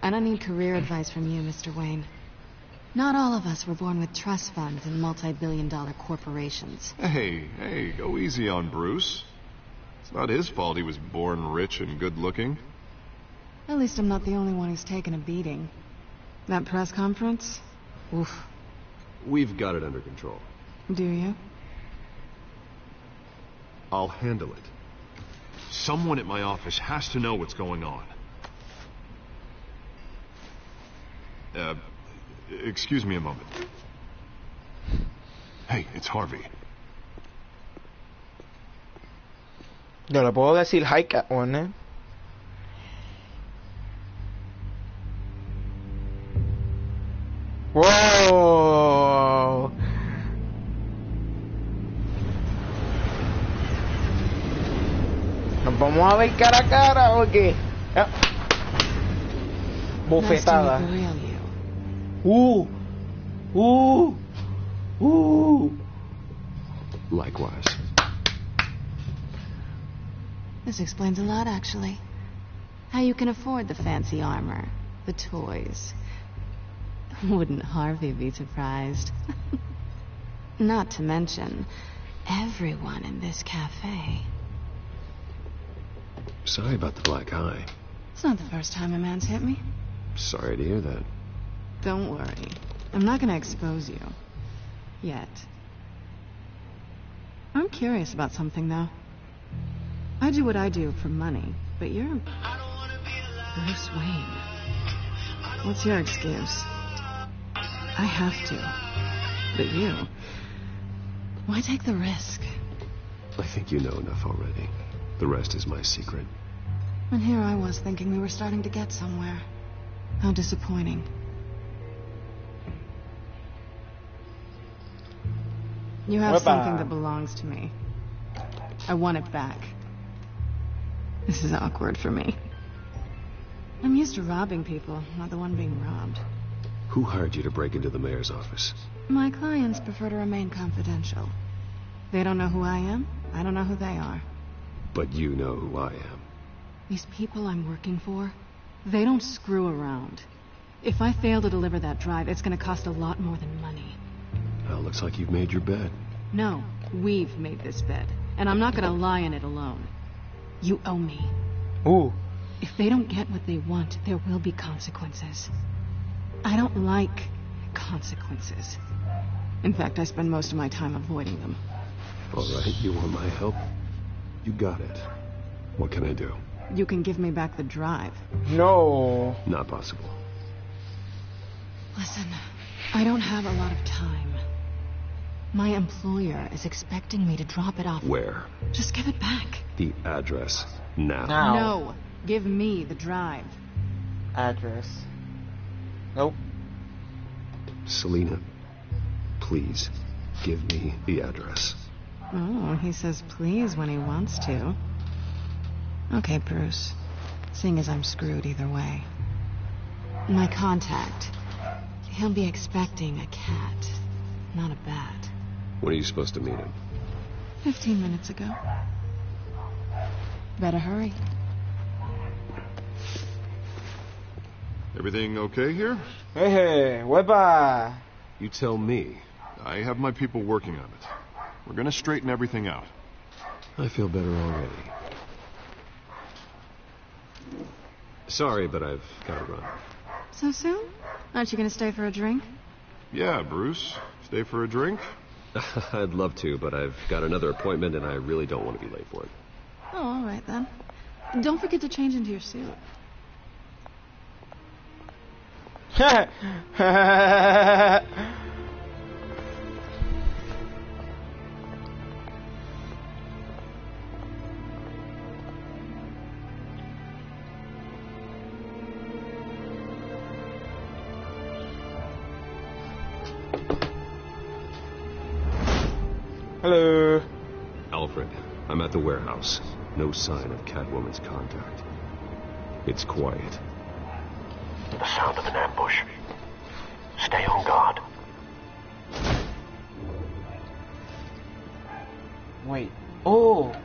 F: I don't need career advice from you, Mr. Wayne. Not all of us were born with trust funds and multi-billion-dollar corporations.
H: Hey, go easy on Bruce. It's not his fault he was born rich and good-looking.
F: At least I'm not the only one who's taken a beating. That press conference? Oof.
I: We've got it under control.
F: Do you?
H: I'll handle it. Someone at my office has to know what's going on. Excuse me a moment. Hey, it's Harvey.
A: Yo le puedo decir hi, Catwoman, ¿eh? Wow. ¿Nos vamos a ver cara a cara o qué? Ah. Bofetada.
F: Nice to meet the real you.
I: Likewise.
F: This explains a lot, actually. How you can afford the fancy armor, the toys. Wouldn't Harvey be surprised? Not to mention, everyone in this cafe.
I: Sorry about the black eye.
F: It's not the first time a man's hit me.
I: Sorry to hear that.
F: Don't worry. I'm not gonna expose you. Yet. I'm curious about something, though. I do what I do for money, but you're Bruce Wayne. What's your excuse? I have to. But you... why take the risk?
I: I think you know enough already. The rest is my secret.
F: And here I was thinking we were starting to get somewhere. How disappointing. You have something that belongs to me. I want it back. This is awkward for me. I'm used to robbing people, not the one being robbed.
I: Who hired you to break into the mayor's office?
F: My clients prefer to remain confidential. They don't know who I am. I don't know who they are.
I: But you know who I am.
F: These people I'm working for, they don't screw around. If I fail to deliver that drive, it's going to cost a lot more than money.
I: Well, looks like you've made your bed.
F: No, we've made this bed. And I'm not going to lie in it alone. You owe me.
A: Ooh.
F: If they don't get what they want, there will be consequences. I don't like consequences. In fact, I spend most of my time avoiding them.
I: All right, you want my help? You got it. What can I do?
F: You can give me back the drive.
A: No.
I: Not possible.
F: Listen, I don't have a lot of time. My employer is expecting me to drop it off.
I: Where?
F: Just give it back.
I: The address. Now.
F: No. Give me the drive.
A: Address. Nope.
I: Selina, please, give me the address.
F: Oh, he says please when he wants to. Okay, Bruce. Seeing as I'm screwed either way. My contact. He'll be expecting a cat, not a bat.
I: When are you supposed to meet him?
F: 15 minutes ago. Better hurry.
H: Everything okay here?
A: Hey, wepa.
I: You tell me.
H: I have my people working on it. We're gonna straighten everything out.
I: I feel better already. Sorry, but I've got to run.
F: So soon? Aren't you going to stay for a drink?
H: Yeah, Bruce. Stay for a drink?
I: I'd love to, but I've got another appointment and I really don't want to be late for it.
F: Oh, all right then. Don't forget to change into your suit.
A: Hello.
I: Alfred, I'm at the warehouse. No sign of Catwoman's contact. It's quiet.
C: The sound of an ambush. Stay on guard.
A: Wait. Oh.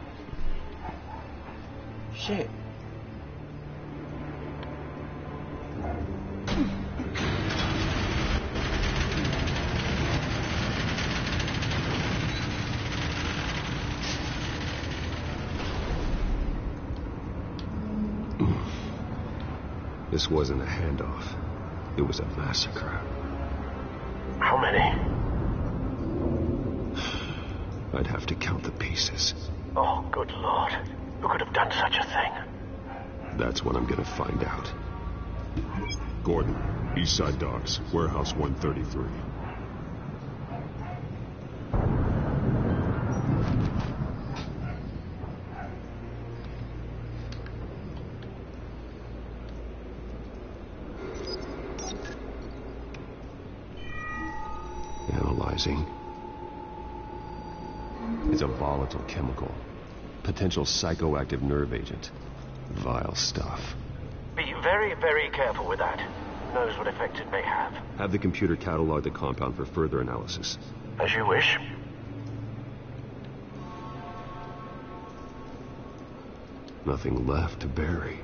A: Shit.
I: This wasn't a handoff. It was a massacre.
C: How many?
I: I'd have to count the pieces.
C: Oh, good Lord. Who could have done such a thing?
I: That's what I'm gonna find out.
E: Gordon, Eastside Docks, Warehouse 133.
I: Analyzing. It's a volatile chemical. Potential psychoactive nerve agent. Vile stuff.
C: Be very, very careful with that. Who knows what effect it may have.
I: Have the computer catalog the compound for further analysis.
C: As you wish.
I: Nothing left to bury.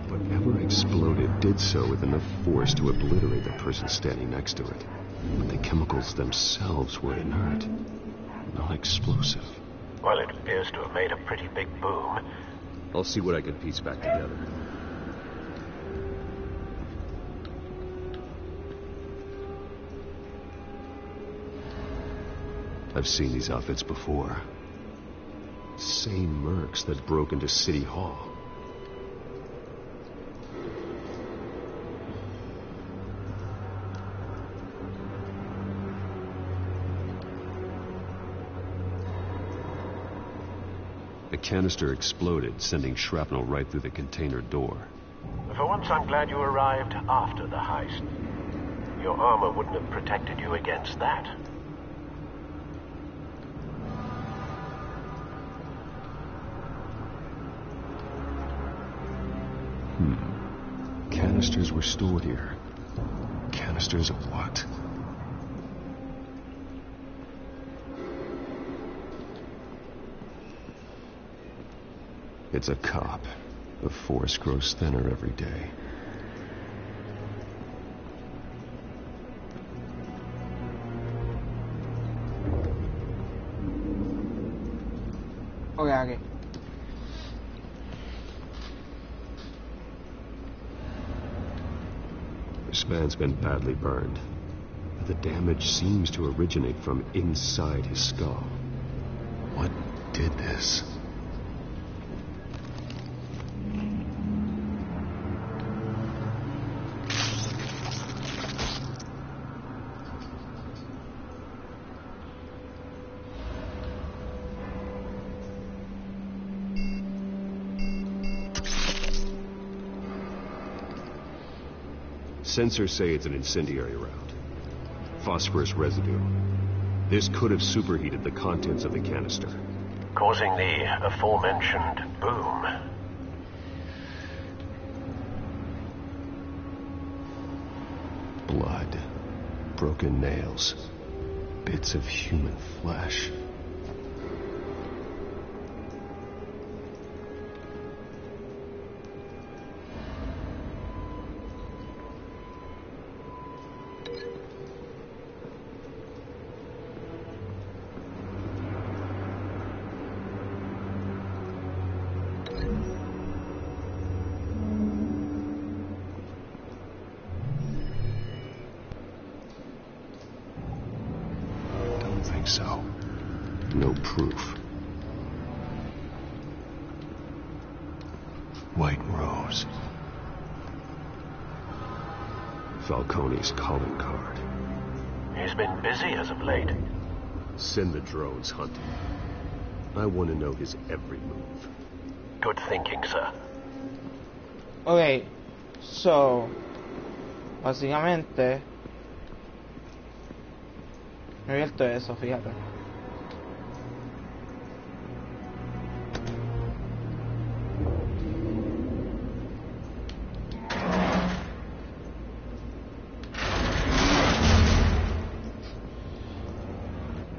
I: Whatever exploded did so with enough force to obliterate the person standing next to it. But the chemicals themselves were inert, not explosive.
C: Well, it appears to have made a pretty big boom.
I: I'll see what I can piece back together. I've seen these outfits before. Same mercs that broke into City Hall. The canister exploded, sending shrapnel right through the container door.
C: For once, I'm glad you arrived after the heist. Your armor wouldn't have protected you against that.
I: Canisters were stored here. Canisters of what? It's a cop. The force grows thinner every day.
A: Okay.
I: This man's been badly burned, but the damage seems to originate from inside his skull. What did this? Sensors say it's an incendiary round. Phosphorus residue. This could have superheated the contents of the canister,
C: causing the aforementioned boom.
I: Blood. Broken nails. Bits of human flesh. So, no proof. White Rose. Falcone's calling card.
C: He's been busy as of late.
I: Send the drones hunting. I want to know his every move.
C: Good thinking, sir.
A: Okay, so básicamente me he abierto eso, fíjate.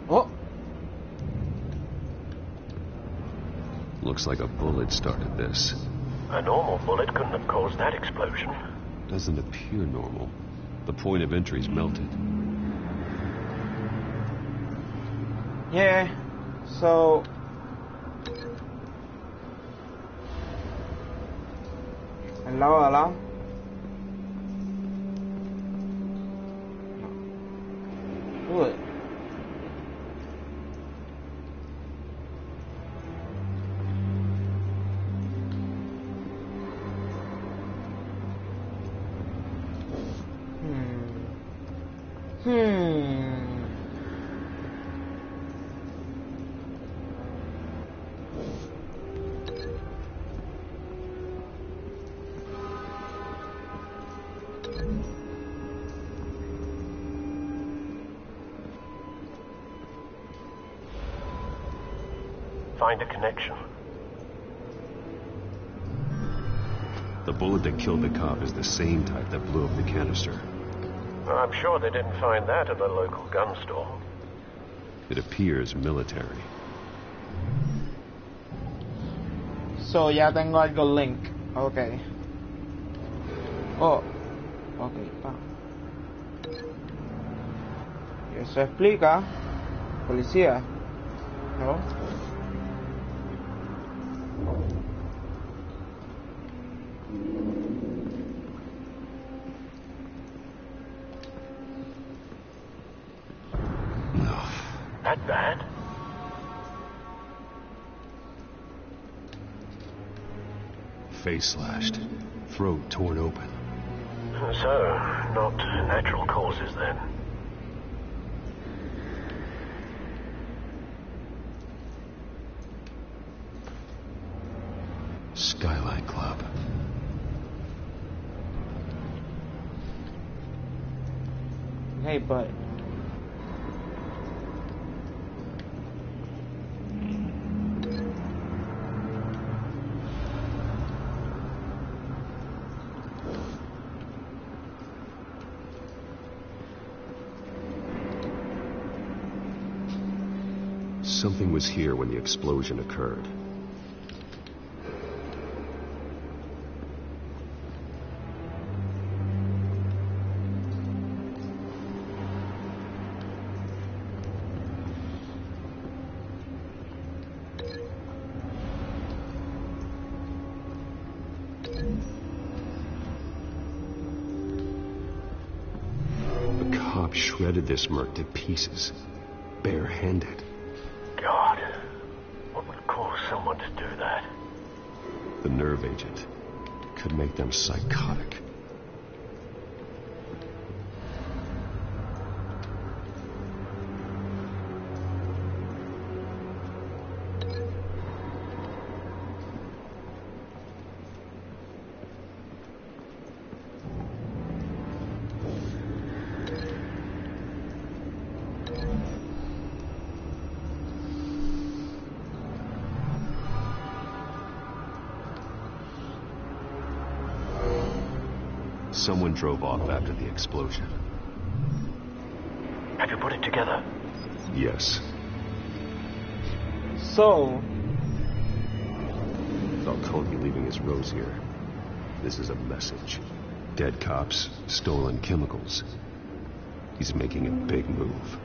A: Oh.
I: Looks like a bullet started this.
C: A normal bullet couldn't have caused that explosion.
I: Doesn't appear normal. The point of entry's melted.
A: Yeah, so el lado de lado. Uy.
C: Find a connection.
I: The bullet that killed the cop is the same type that blew up the canister.
C: I'm sure they didn't find that at the local gun store.
I: It appears military.
A: So ya tengo algo link. Okay. Oh, ok, pa. Y eso explica, policía, ¿no?
C: That bad?
I: Face slashed, throat torn open.
C: So, not natural causes then.
I: Skylight Club.
A: Hey, but
I: Something was here when the explosion occurred. The cop shredded this merc to pieces, barehanded.
C: God, what would cause someone to do that?
I: The nerve agent could make them psychotic. Someone drove off after the explosion.
C: Have you put it together?
I: Yes.
A: So,
I: Falcone leaving his rose here. This is a message. Dead cops, stolen chemicals. He's making a big move.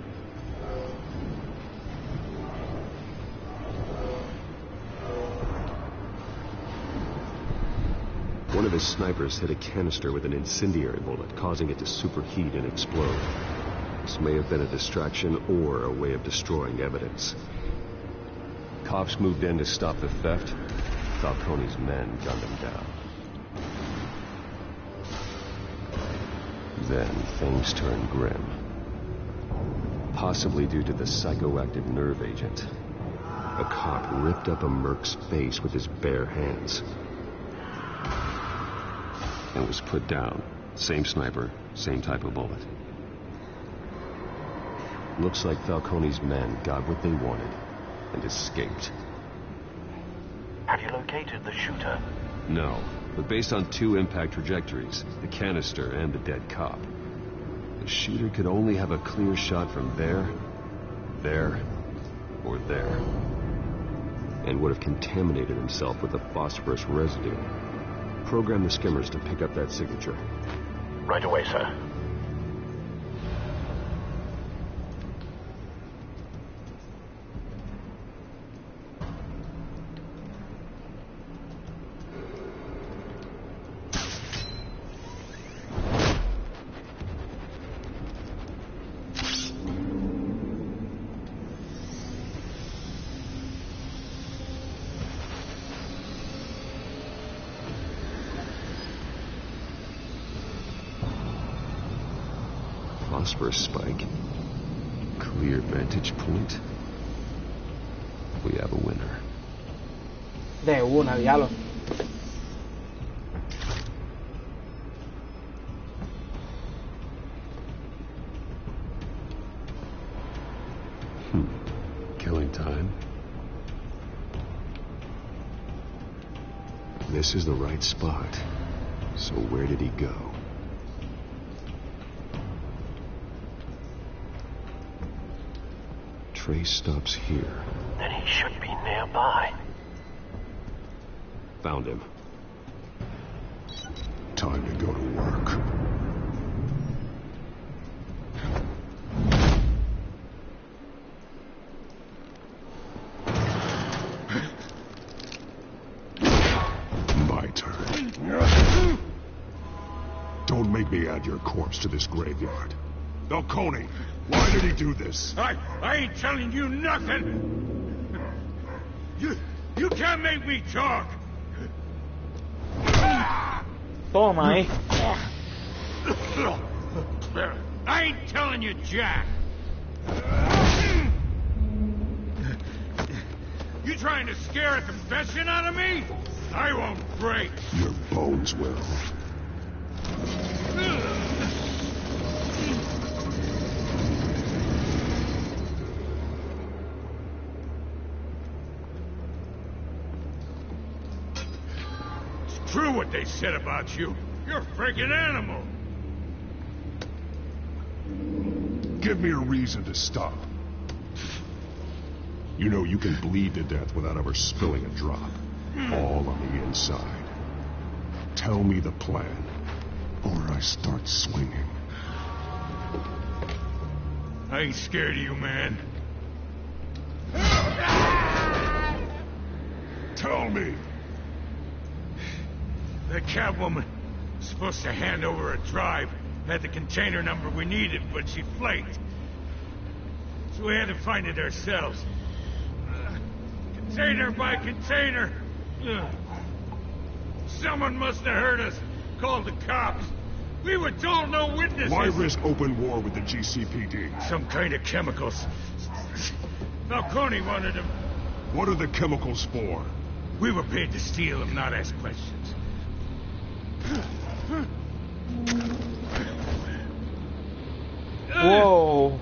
I: One of his snipers hit a canister with an incendiary bullet, causing it to superheat and explode. This may have been a distraction or a way of destroying evidence. Cops moved in to stop the theft. Falcone's men gunned him down. Then things turned grim. Possibly due to the psychoactive nerve agent. A cop ripped up a merc's face with his bare hands. And was put down. Same sniper, same type of bullet. Looks like Falcone's men got what they wanted and escaped.
C: Have you located the shooter?
I: No, but based on two impact trajectories, the canister and the dead cop, the shooter could only have a clear shot from there, or there, and would have contaminated himself with the phosphorus residue. Program the skimmers to pick up that signature.
C: Right away, sir.
I: Phosphorus spike. Clear vantage point. We have a winner.
A: de una, diablo.
I: Killing time. This is the right spot. So where did he go? Trace stops here.
C: Then he should be nearby.
I: Found him.
E: Time to go to work. make me add your corpse to this graveyard. Falcone, why did he do this?
M: I ain't telling you nothing. You can't make me talk.
A: Toma, eh?
M: I ain't telling you, Jack. You trying to scare a confession out of me? I won't break.
E: Your bones will.
M: It's true what they said about you. You're a freaking animal.
E: Give me a reason to stop. You know you can bleed to death without ever spilling a drop. All on the inside. Tell me the plan, or I start swinging.
M: I ain't scared of you, man.
E: Tell me.
M: That Catwoman was supposed to hand over a drive. Had the container number we needed, but she flaked. So we had to find it ourselves. Container by container. Someone must have heard us. Called the cops. We were told no witnesses.
E: Why risk open war with the GCPD?
M: Some kind of chemicals. Falcone wanted them.
E: What are the chemicals for?
M: We were paid to steal them, not ask questions.
A: Whoa.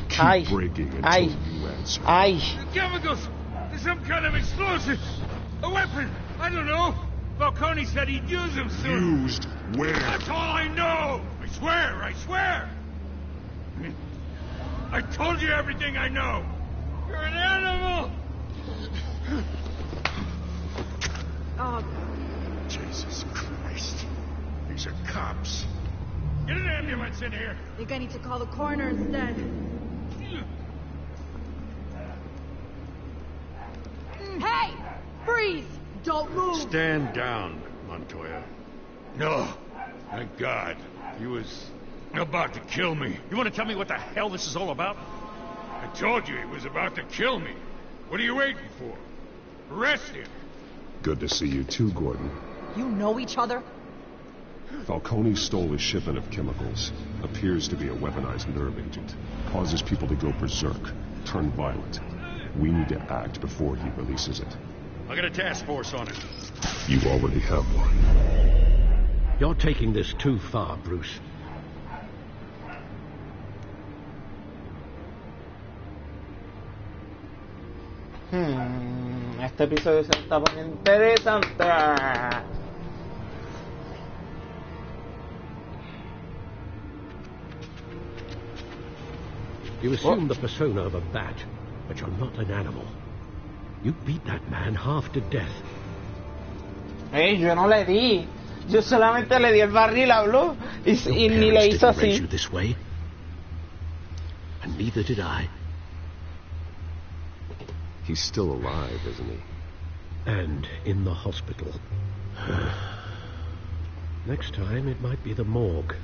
E: Keep breaking until you answer.
M: The chemicals! There's some kind of explosive! A weapon! I don't know! Falcone said he'd use them soon.
E: Used where?
M: That's all I know! I swear! I told you everything I know! You're an animal!
Q: Oh,
M: Jesus Christ. These are cops. Get an ambulance in here!
Q: I think I need to call the coroner instead. Hey! Freeze! Don't move!
R: Stand down, Montoya.
M: No. Thank God. He was about to kill me.
R: You want to tell me what the hell this is all about?
M: I told you he was about to kill me. What are you waiting for? Arrest him.
E: Good to see you too, Gordon.
Q: You know each other?
E: Falcone stole a shipment of chemicals. Appears to be a weaponized nerve agent. Causes people to go berserk, turn violent. We need to act before he releases it.
R: I got a task force on it.
E: You already have one.
D: You're taking this too far, Bruce.
A: Este episodio se está poniendo interesante.
D: You assume the persona of a bat, but you're not an animal. You beat that man half to death.
A: Yo no le di. Yo solamente le di el barril, habló y ni le hizo así.
D: You this way, and neither did I.
I: He's still alive, isn't he?
D: And in the hospital. Next time, it might be the morgue.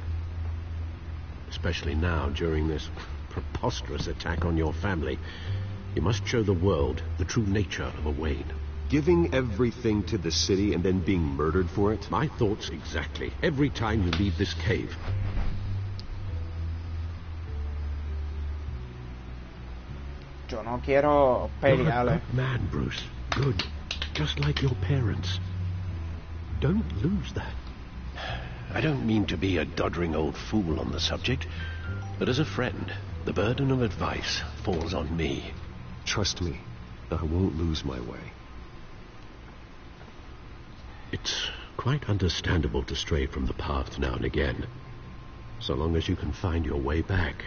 D: Especially now, during this preposterous attack on your family. You must show the world the true nature of a Wayne.
I: Giving everything to the city and then being murdered for it?
D: My thoughts exactly. Every time you leave this cave.
A: Yo no quiero
D: You're a
A: pelearle.
D: good man, Bruce. Good. Just like your parents. Don't lose that.
C: I don't mean to be a doddering old fool on the subject, but as a friend, the burden of advice falls on me.
I: Trust me, I won't lose my way.
D: It's quite understandable to stray from the path now and again, so long as you can find your way back.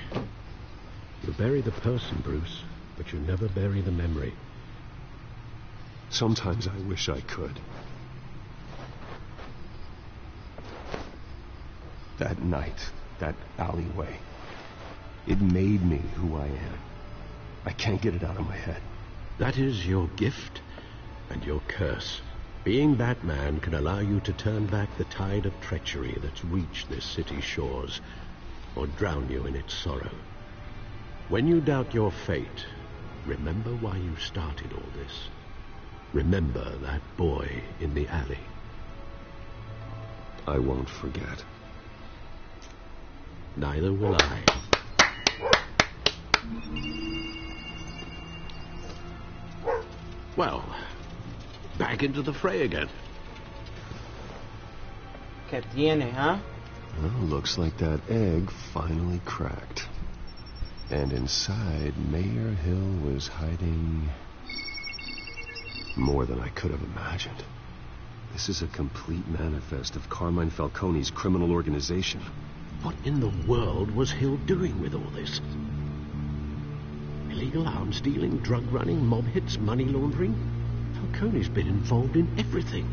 D: You bury the person, Bruce, but you never bury the memory.
I: Sometimes I wish I could. That night, that alleyway, it made me who I am. I can't get it out of my head.
D: That is your gift and your curse. Being Batman can allow you to turn back the tide of treachery that's reached this city's shores, or drown you in its sorrow. When you doubt your fate, remember why you started all this. Remember that boy in the alley.
I: I won't forget.
D: Neither will I. Well, back into the fray again.
A: ¿Qué tiene, huh?
I: Well, looks like that egg finally cracked. And inside, Mayor Hill was hiding more than I could have imagined. This is a complete manifest of Carmine Falcone's criminal organization.
D: What in the world was Hill doing with all this? Illegal arms dealing, drug running, mob hits, money laundering? Falcone's been involved in everything.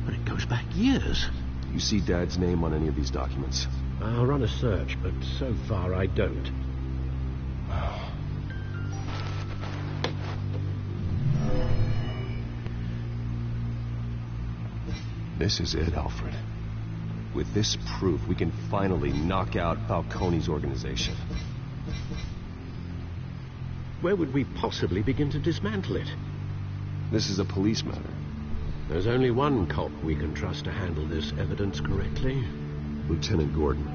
D: But it goes back years.
I: You see Dad's name on any of these documents?
D: I'll run a search, but so far I don't.
I: This is it, Alfred. With this proof, we can finally knock out Falcone's organization.
D: Where would we possibly begin to dismantle it?
I: This is a police matter.
D: There's only one cop we can trust to handle this evidence correctly.
I: Lieutenant Gordon.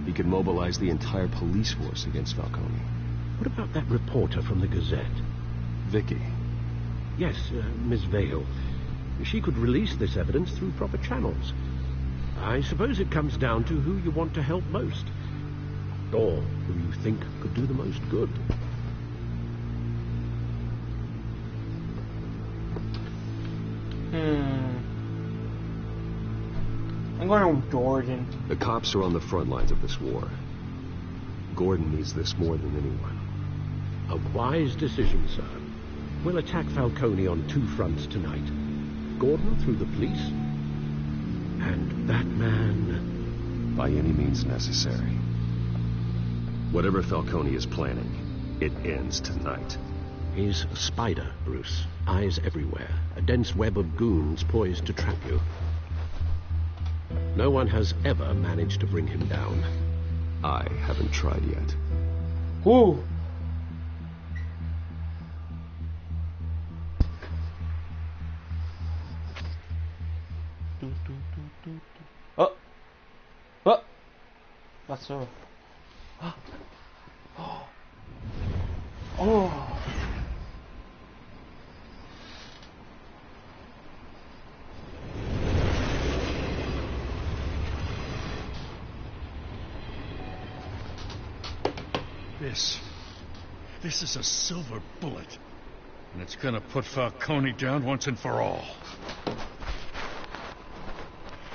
I: He could mobilize the entire police force against Falcone.
D: What about that reporter from the Gazette?
I: Vicky.
D: Yes, Miss Vale. She could release this evidence through proper channels. I suppose it comes down to who you want to help most. Or who you think could do the most good.
A: I'm going with Gordon.
I: The cops are on the front lines of this war. Gordon needs this more than anyone.
D: A wise decision, sir. We'll attack Falcone on two fronts tonight. Gordon through the police, and Batman
I: by any means necessary. Whatever Falcone is planning, it ends tonight.
D: He's a spider, Bruce. Eyes everywhere. A dense web of goons poised to trap you. No one has ever managed to bring him down.
I: I haven't tried yet.
A: Ooh. Oh. Oh. What's up? Oh. Oh.
R: This is a silver bullet. And it's gonna put Falcone down once and for all.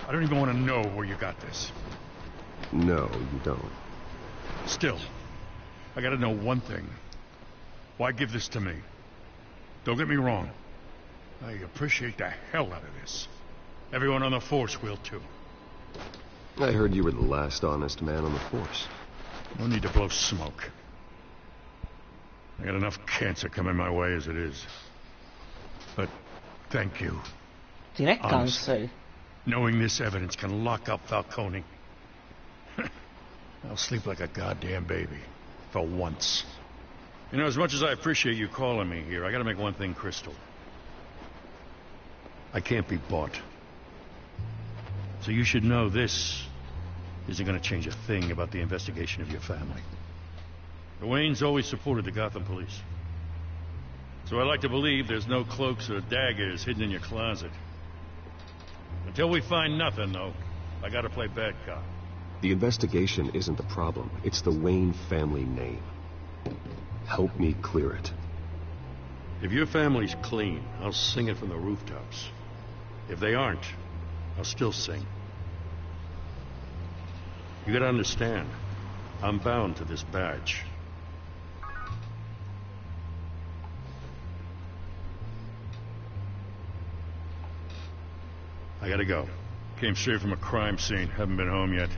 R: I don't even want to know where you got this.
I: No, you don't.
R: Still, I gotta know one thing. Why give this to me? Don't get me wrong. I appreciate the hell out of this. Everyone on the force will too.
I: I heard you were the last honest man on the force.
R: No need to blow smoke. I got enough cancer coming my way as it is. But thank you.
A: Tiene cáncer.
R: Knowing this evidence can lock up Falcone. I'll sleep like a goddamn baby. For once. You know, as much as I appreciate you calling me here, I gotta make one thing crystal. I can't be bought. So you should know this isn't gonna change a thing about the investigation of your family. The Waynes always supported the Gotham police. So I like to believe there's no cloaks or daggers hidden in your closet. Until we find nothing, though, I gotta play bad cop.
I: The investigation isn't the problem. It's the Wayne family name. Help me clear it.
R: If your family's clean, I'll sing it from the rooftops. If they aren't, I'll still sing. You gotta understand, I'm bound to this badge. I gotta go. Came straight from a crime scene. Haven't been home yet.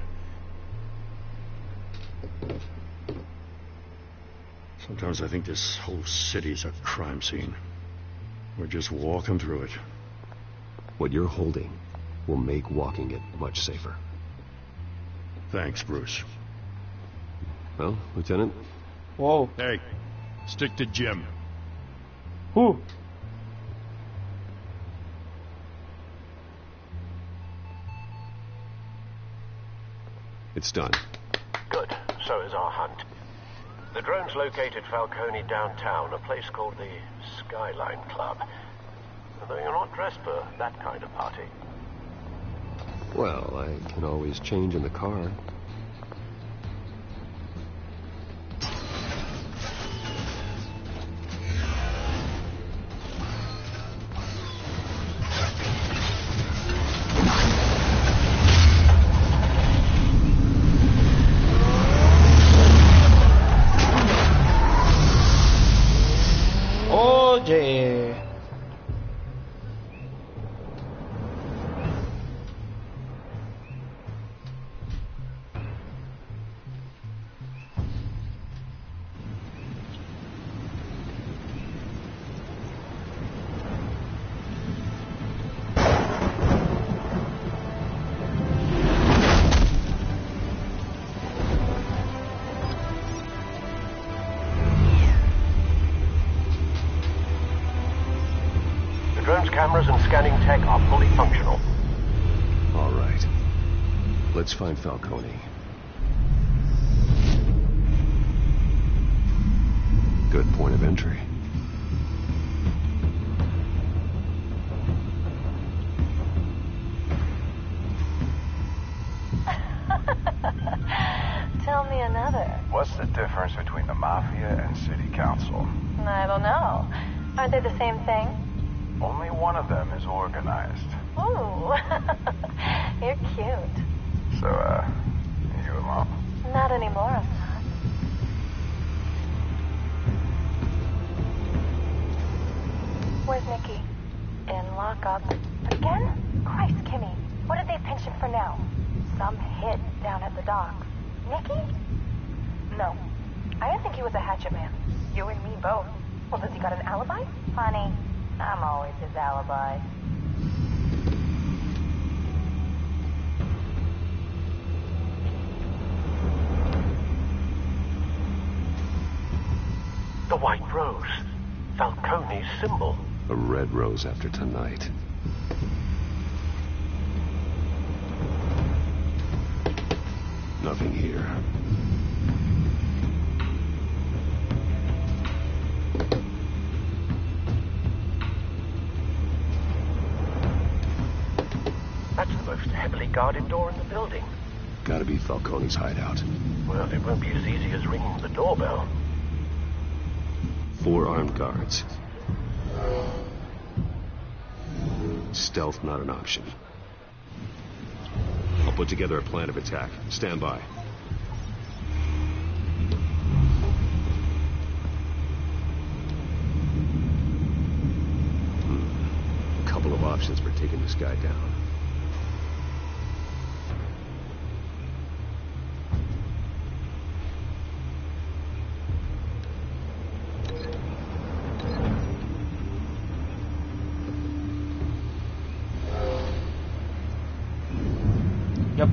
R: Sometimes I think this whole city's a crime scene. We're just walking through it.
E: What you're holding will make walking it much safer.
R: Thanks, Bruce.
E: Well, Lieutenant?
A: Whoa.
R: Hey, stick to Jim.
A: Who?
E: It's done.
C: Good. So is our hunt. The drones located Falcone downtown, a place called the Skyline Club. Although you're not dressed for that kind of party.
E: Well, I can always change in the car.
A: Oye.
C: Drone's cameras and scanning tech are fully functional.
E: All right. Let's find Falcone. Good point of entry.
O: Tell me another.
S: What's the difference between the Mafia and City Council?
O: I don't know. Aren't they the same thing?
S: Only one of them is organized.
O: Ooh. You're cute.
S: So, you alone?
O: Not anymore, I'm not. Where's Nicky? In lockup. Again? Christ, Kimmy. What did they pinch him for now? Some hit down at the docks. Nicky? No. I didn't think he was a hatchet man. You and me both. Well, does he got an alibi? Honey, I'm always his alibi.
C: The white rose. Falcone's symbol.
E: A red rose after tonight. Nothing here.
C: That's the most heavily guarded door in the building.
E: Gotta be Falcone's hideout.
C: Well, it won't be as easy as ringing the doorbell.
E: 4 armed guards. Stealth not an option. I'll put together a plan of attack. Stand by. A couple of options for taking this guy down.
A: Yep.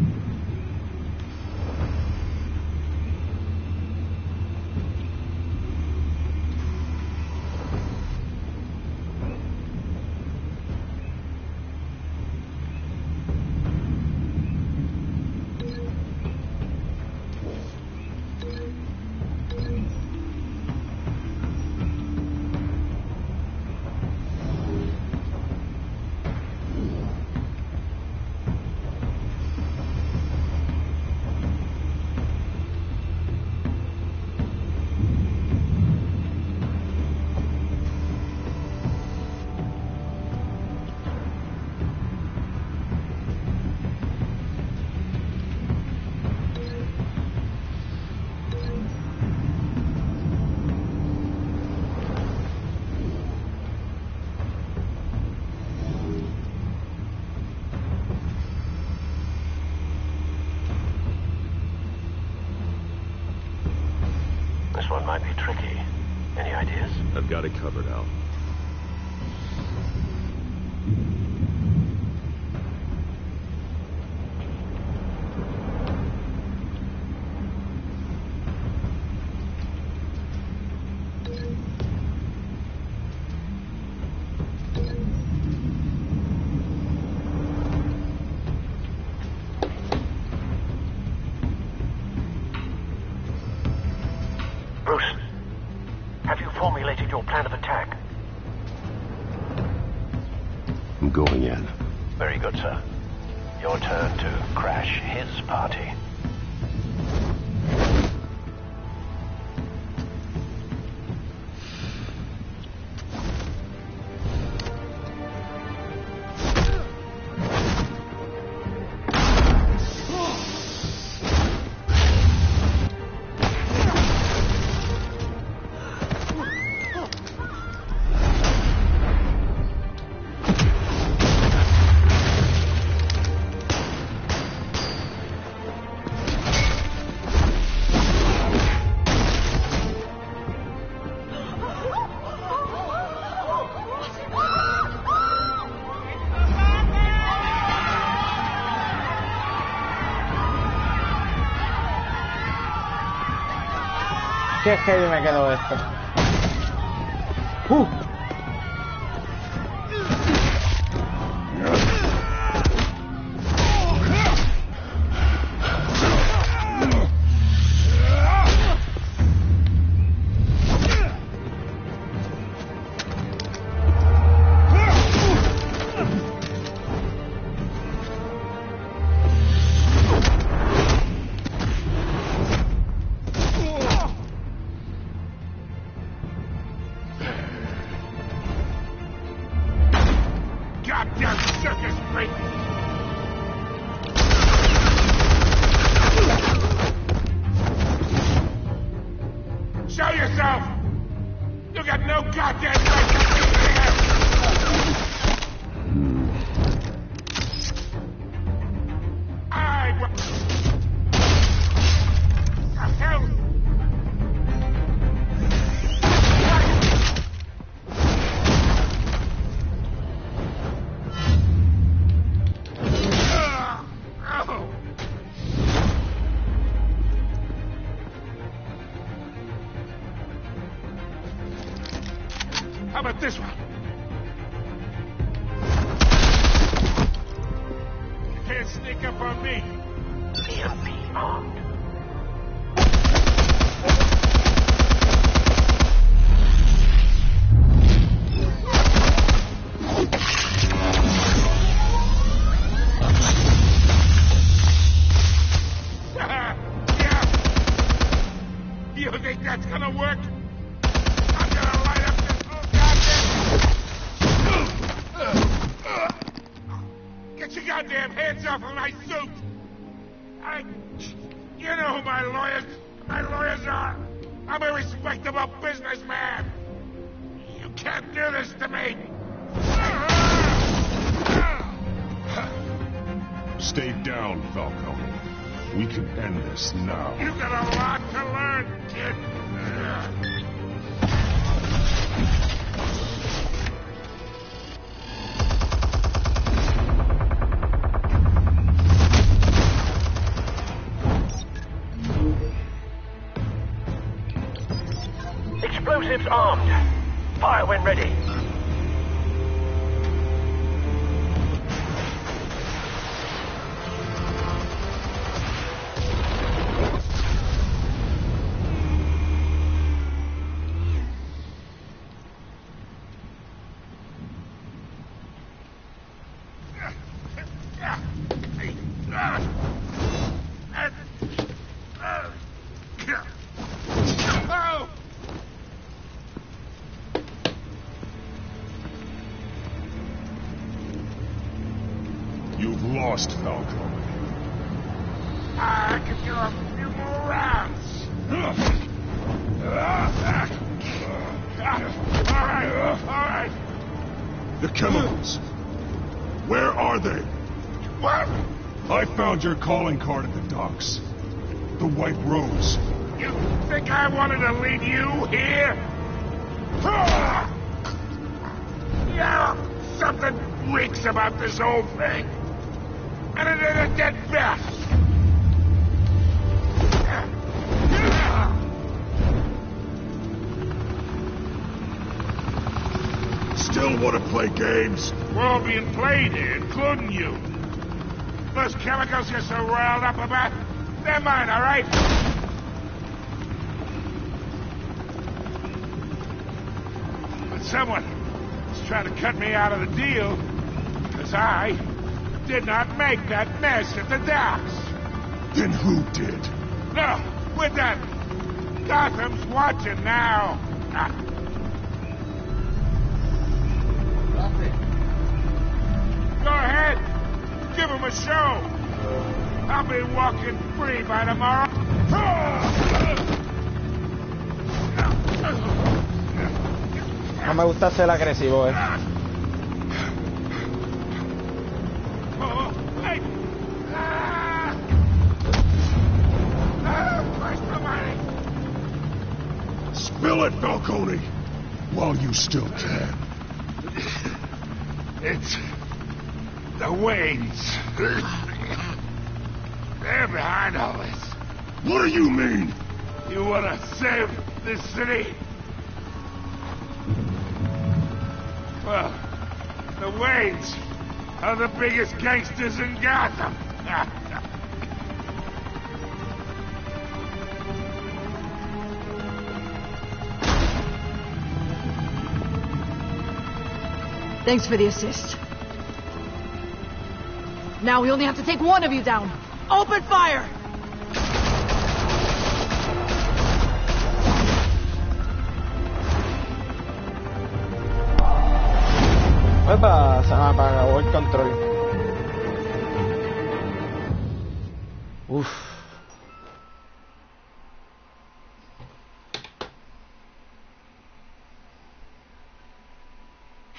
C: This one might be tricky. Any ideas?
E: I've got it covered, Al.
I: going in.
C: Very good, sir. Your turn to crash his party.
A: Qué heavy me quedó esto.
M: Goddamn circus freak! Show yourself! You got no goddamn right to be here! The hell? How about this one? You can't sneak up on me.
C: EMP armed.
M: Yeah. You think that's gonna work? I'm gonna light up this whole goddamn... Get your goddamn hands off of my suit! You know who my lawyers are! I'm a respectable businessman! You can't do this to me!
E: Stay down, Falcone. We can end this now.
M: You got a lot to learn, kid!
C: Explosives armed. Fire when ready.
E: You've lost, Falcone.
M: I could do a few more rounds. All right.
E: The chemicals. Where are they?
M: What?
E: I found your calling card at the docks. The White Rose.
M: You think I wanted to leave you here? Yeah, something reeks about this whole thing. And it ain't a dead bat.
E: Still want to play games?
M: We're all being played here, including you. Those chemicals you're so riled up about, they're mine, all right? But someone is trying to cut me out of the deal. Because I did not make that mess at the docks.
E: Then who did?
M: No, we're done. Gotham's watching now. Go ahead. Give him a show. I'll be walking free by tomorrow.
A: No me gusta ser agresivo,
E: Spill it, Falcone, while you still can.
M: It's the Waynes. They're behind all this.
E: What do you mean?
M: You want to save this city? Well, the Waynes are the biggest gangsters in Gotham.
Q: Thanks for the assist. Now we only have to take one of you down. Open fire!
A: Epa, se me apagó el control. Uf.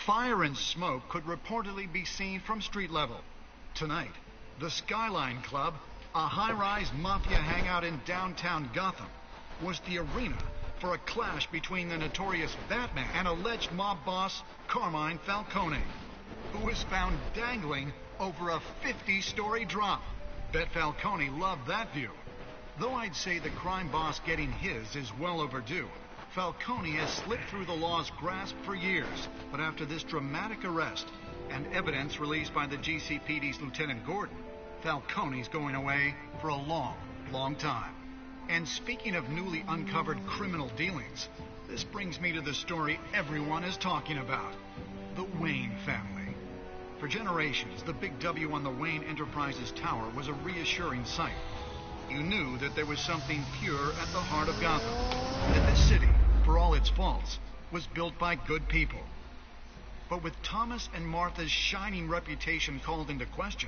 N: Fire and smoke could reportedly be seen from street level. Tonight, the Skyline Club, a high-rise mafia hangout in downtown Gotham, was the arena for a clash between the notorious Batman and alleged mob boss Carmine Falcone, who was found dangling over a 50-story drop. Bet Falcone loved that view. Though I'd say the crime boss getting his is well overdue. Falcone has slipped through the law's grasp for years, but after this dramatic arrest and evidence released by the GCPD's Lieutenant Gordon, Falcone's going away for a long, long time. And speaking of newly uncovered criminal dealings, this brings me to the story everyone is talking about: the Wayne family. For generations, the big W on the Wayne Enterprises Tower was a reassuring sight. You knew that there was something pure at the heart of Gotham, that this city, for all its faults, was built by good people. But with Thomas and Martha's shining reputation called into question,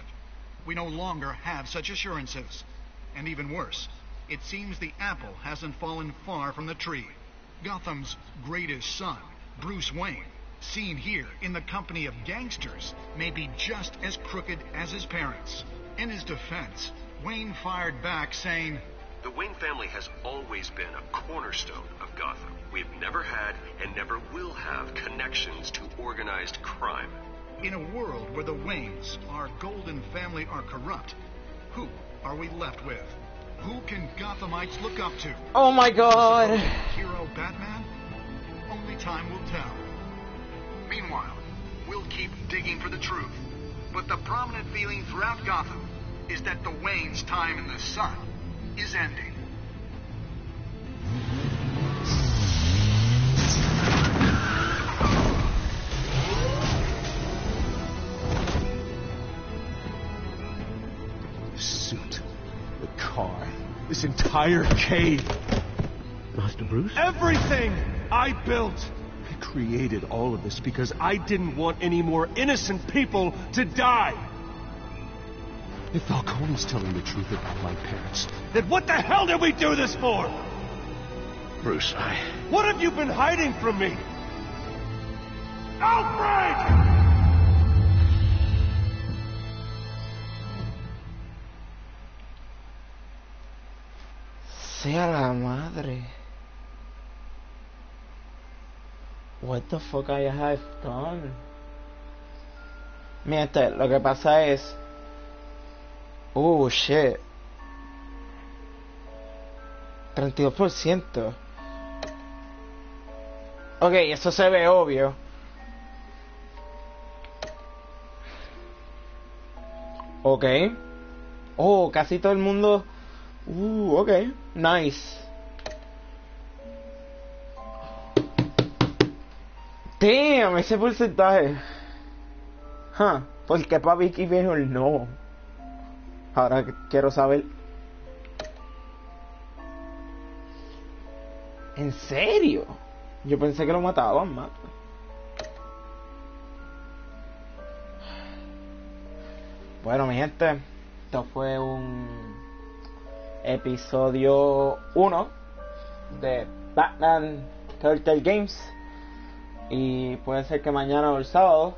N: we no longer have such assurances. And even worse, it seems the apple hasn't fallen far from the tree. Gotham's greatest son, Bruce Wayne, seen here in the company of gangsters, may be just as crooked as his parents. In his defense, Wayne fired back saying,
I: "The Wayne family has always been a cornerstone of Gotham. We've never had and never will have connections to organized crime."
N: In a world where the Waynes, our golden family, are corrupt, who are we left with? Who can Gothamites look up to?
A: Oh my God!
N: Hero Batman? Only time will tell. Meanwhile, we'll keep digging for the truth. But the prominent feeling throughout Gotham is that the Waynes' time in the sun is ending.
B: The suit, the car, this entire cave.
D: Master Bruce?
B: Everything I built. I created all of this because I didn't want any more innocent people to die. If Falcone's telling the truth about my parents, then what the hell did we do this for?
D: Bruce,
B: What have you been hiding from me? Alfred!
A: Sea la madre. What the fuck I have done? Mira, lo que pasa es... Oh, shit. 32%. Ok, eso se ve obvio. Ok. Oh, casi todo el mundo... ok. Nice. Damn, ese porcentaje. ¿Por qué para Vicky Vale no? Ahora quiero saber. ¿En serio? Yo pensé que lo mataban más. Bueno, mi gente, esto fue un episodio 1 de Batman Telltale Games. Y puede ser que mañana o el sábado,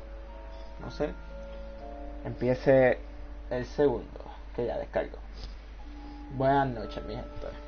A: no sé, empiece el segundo que ya descargo. Buenas noches, mi gente.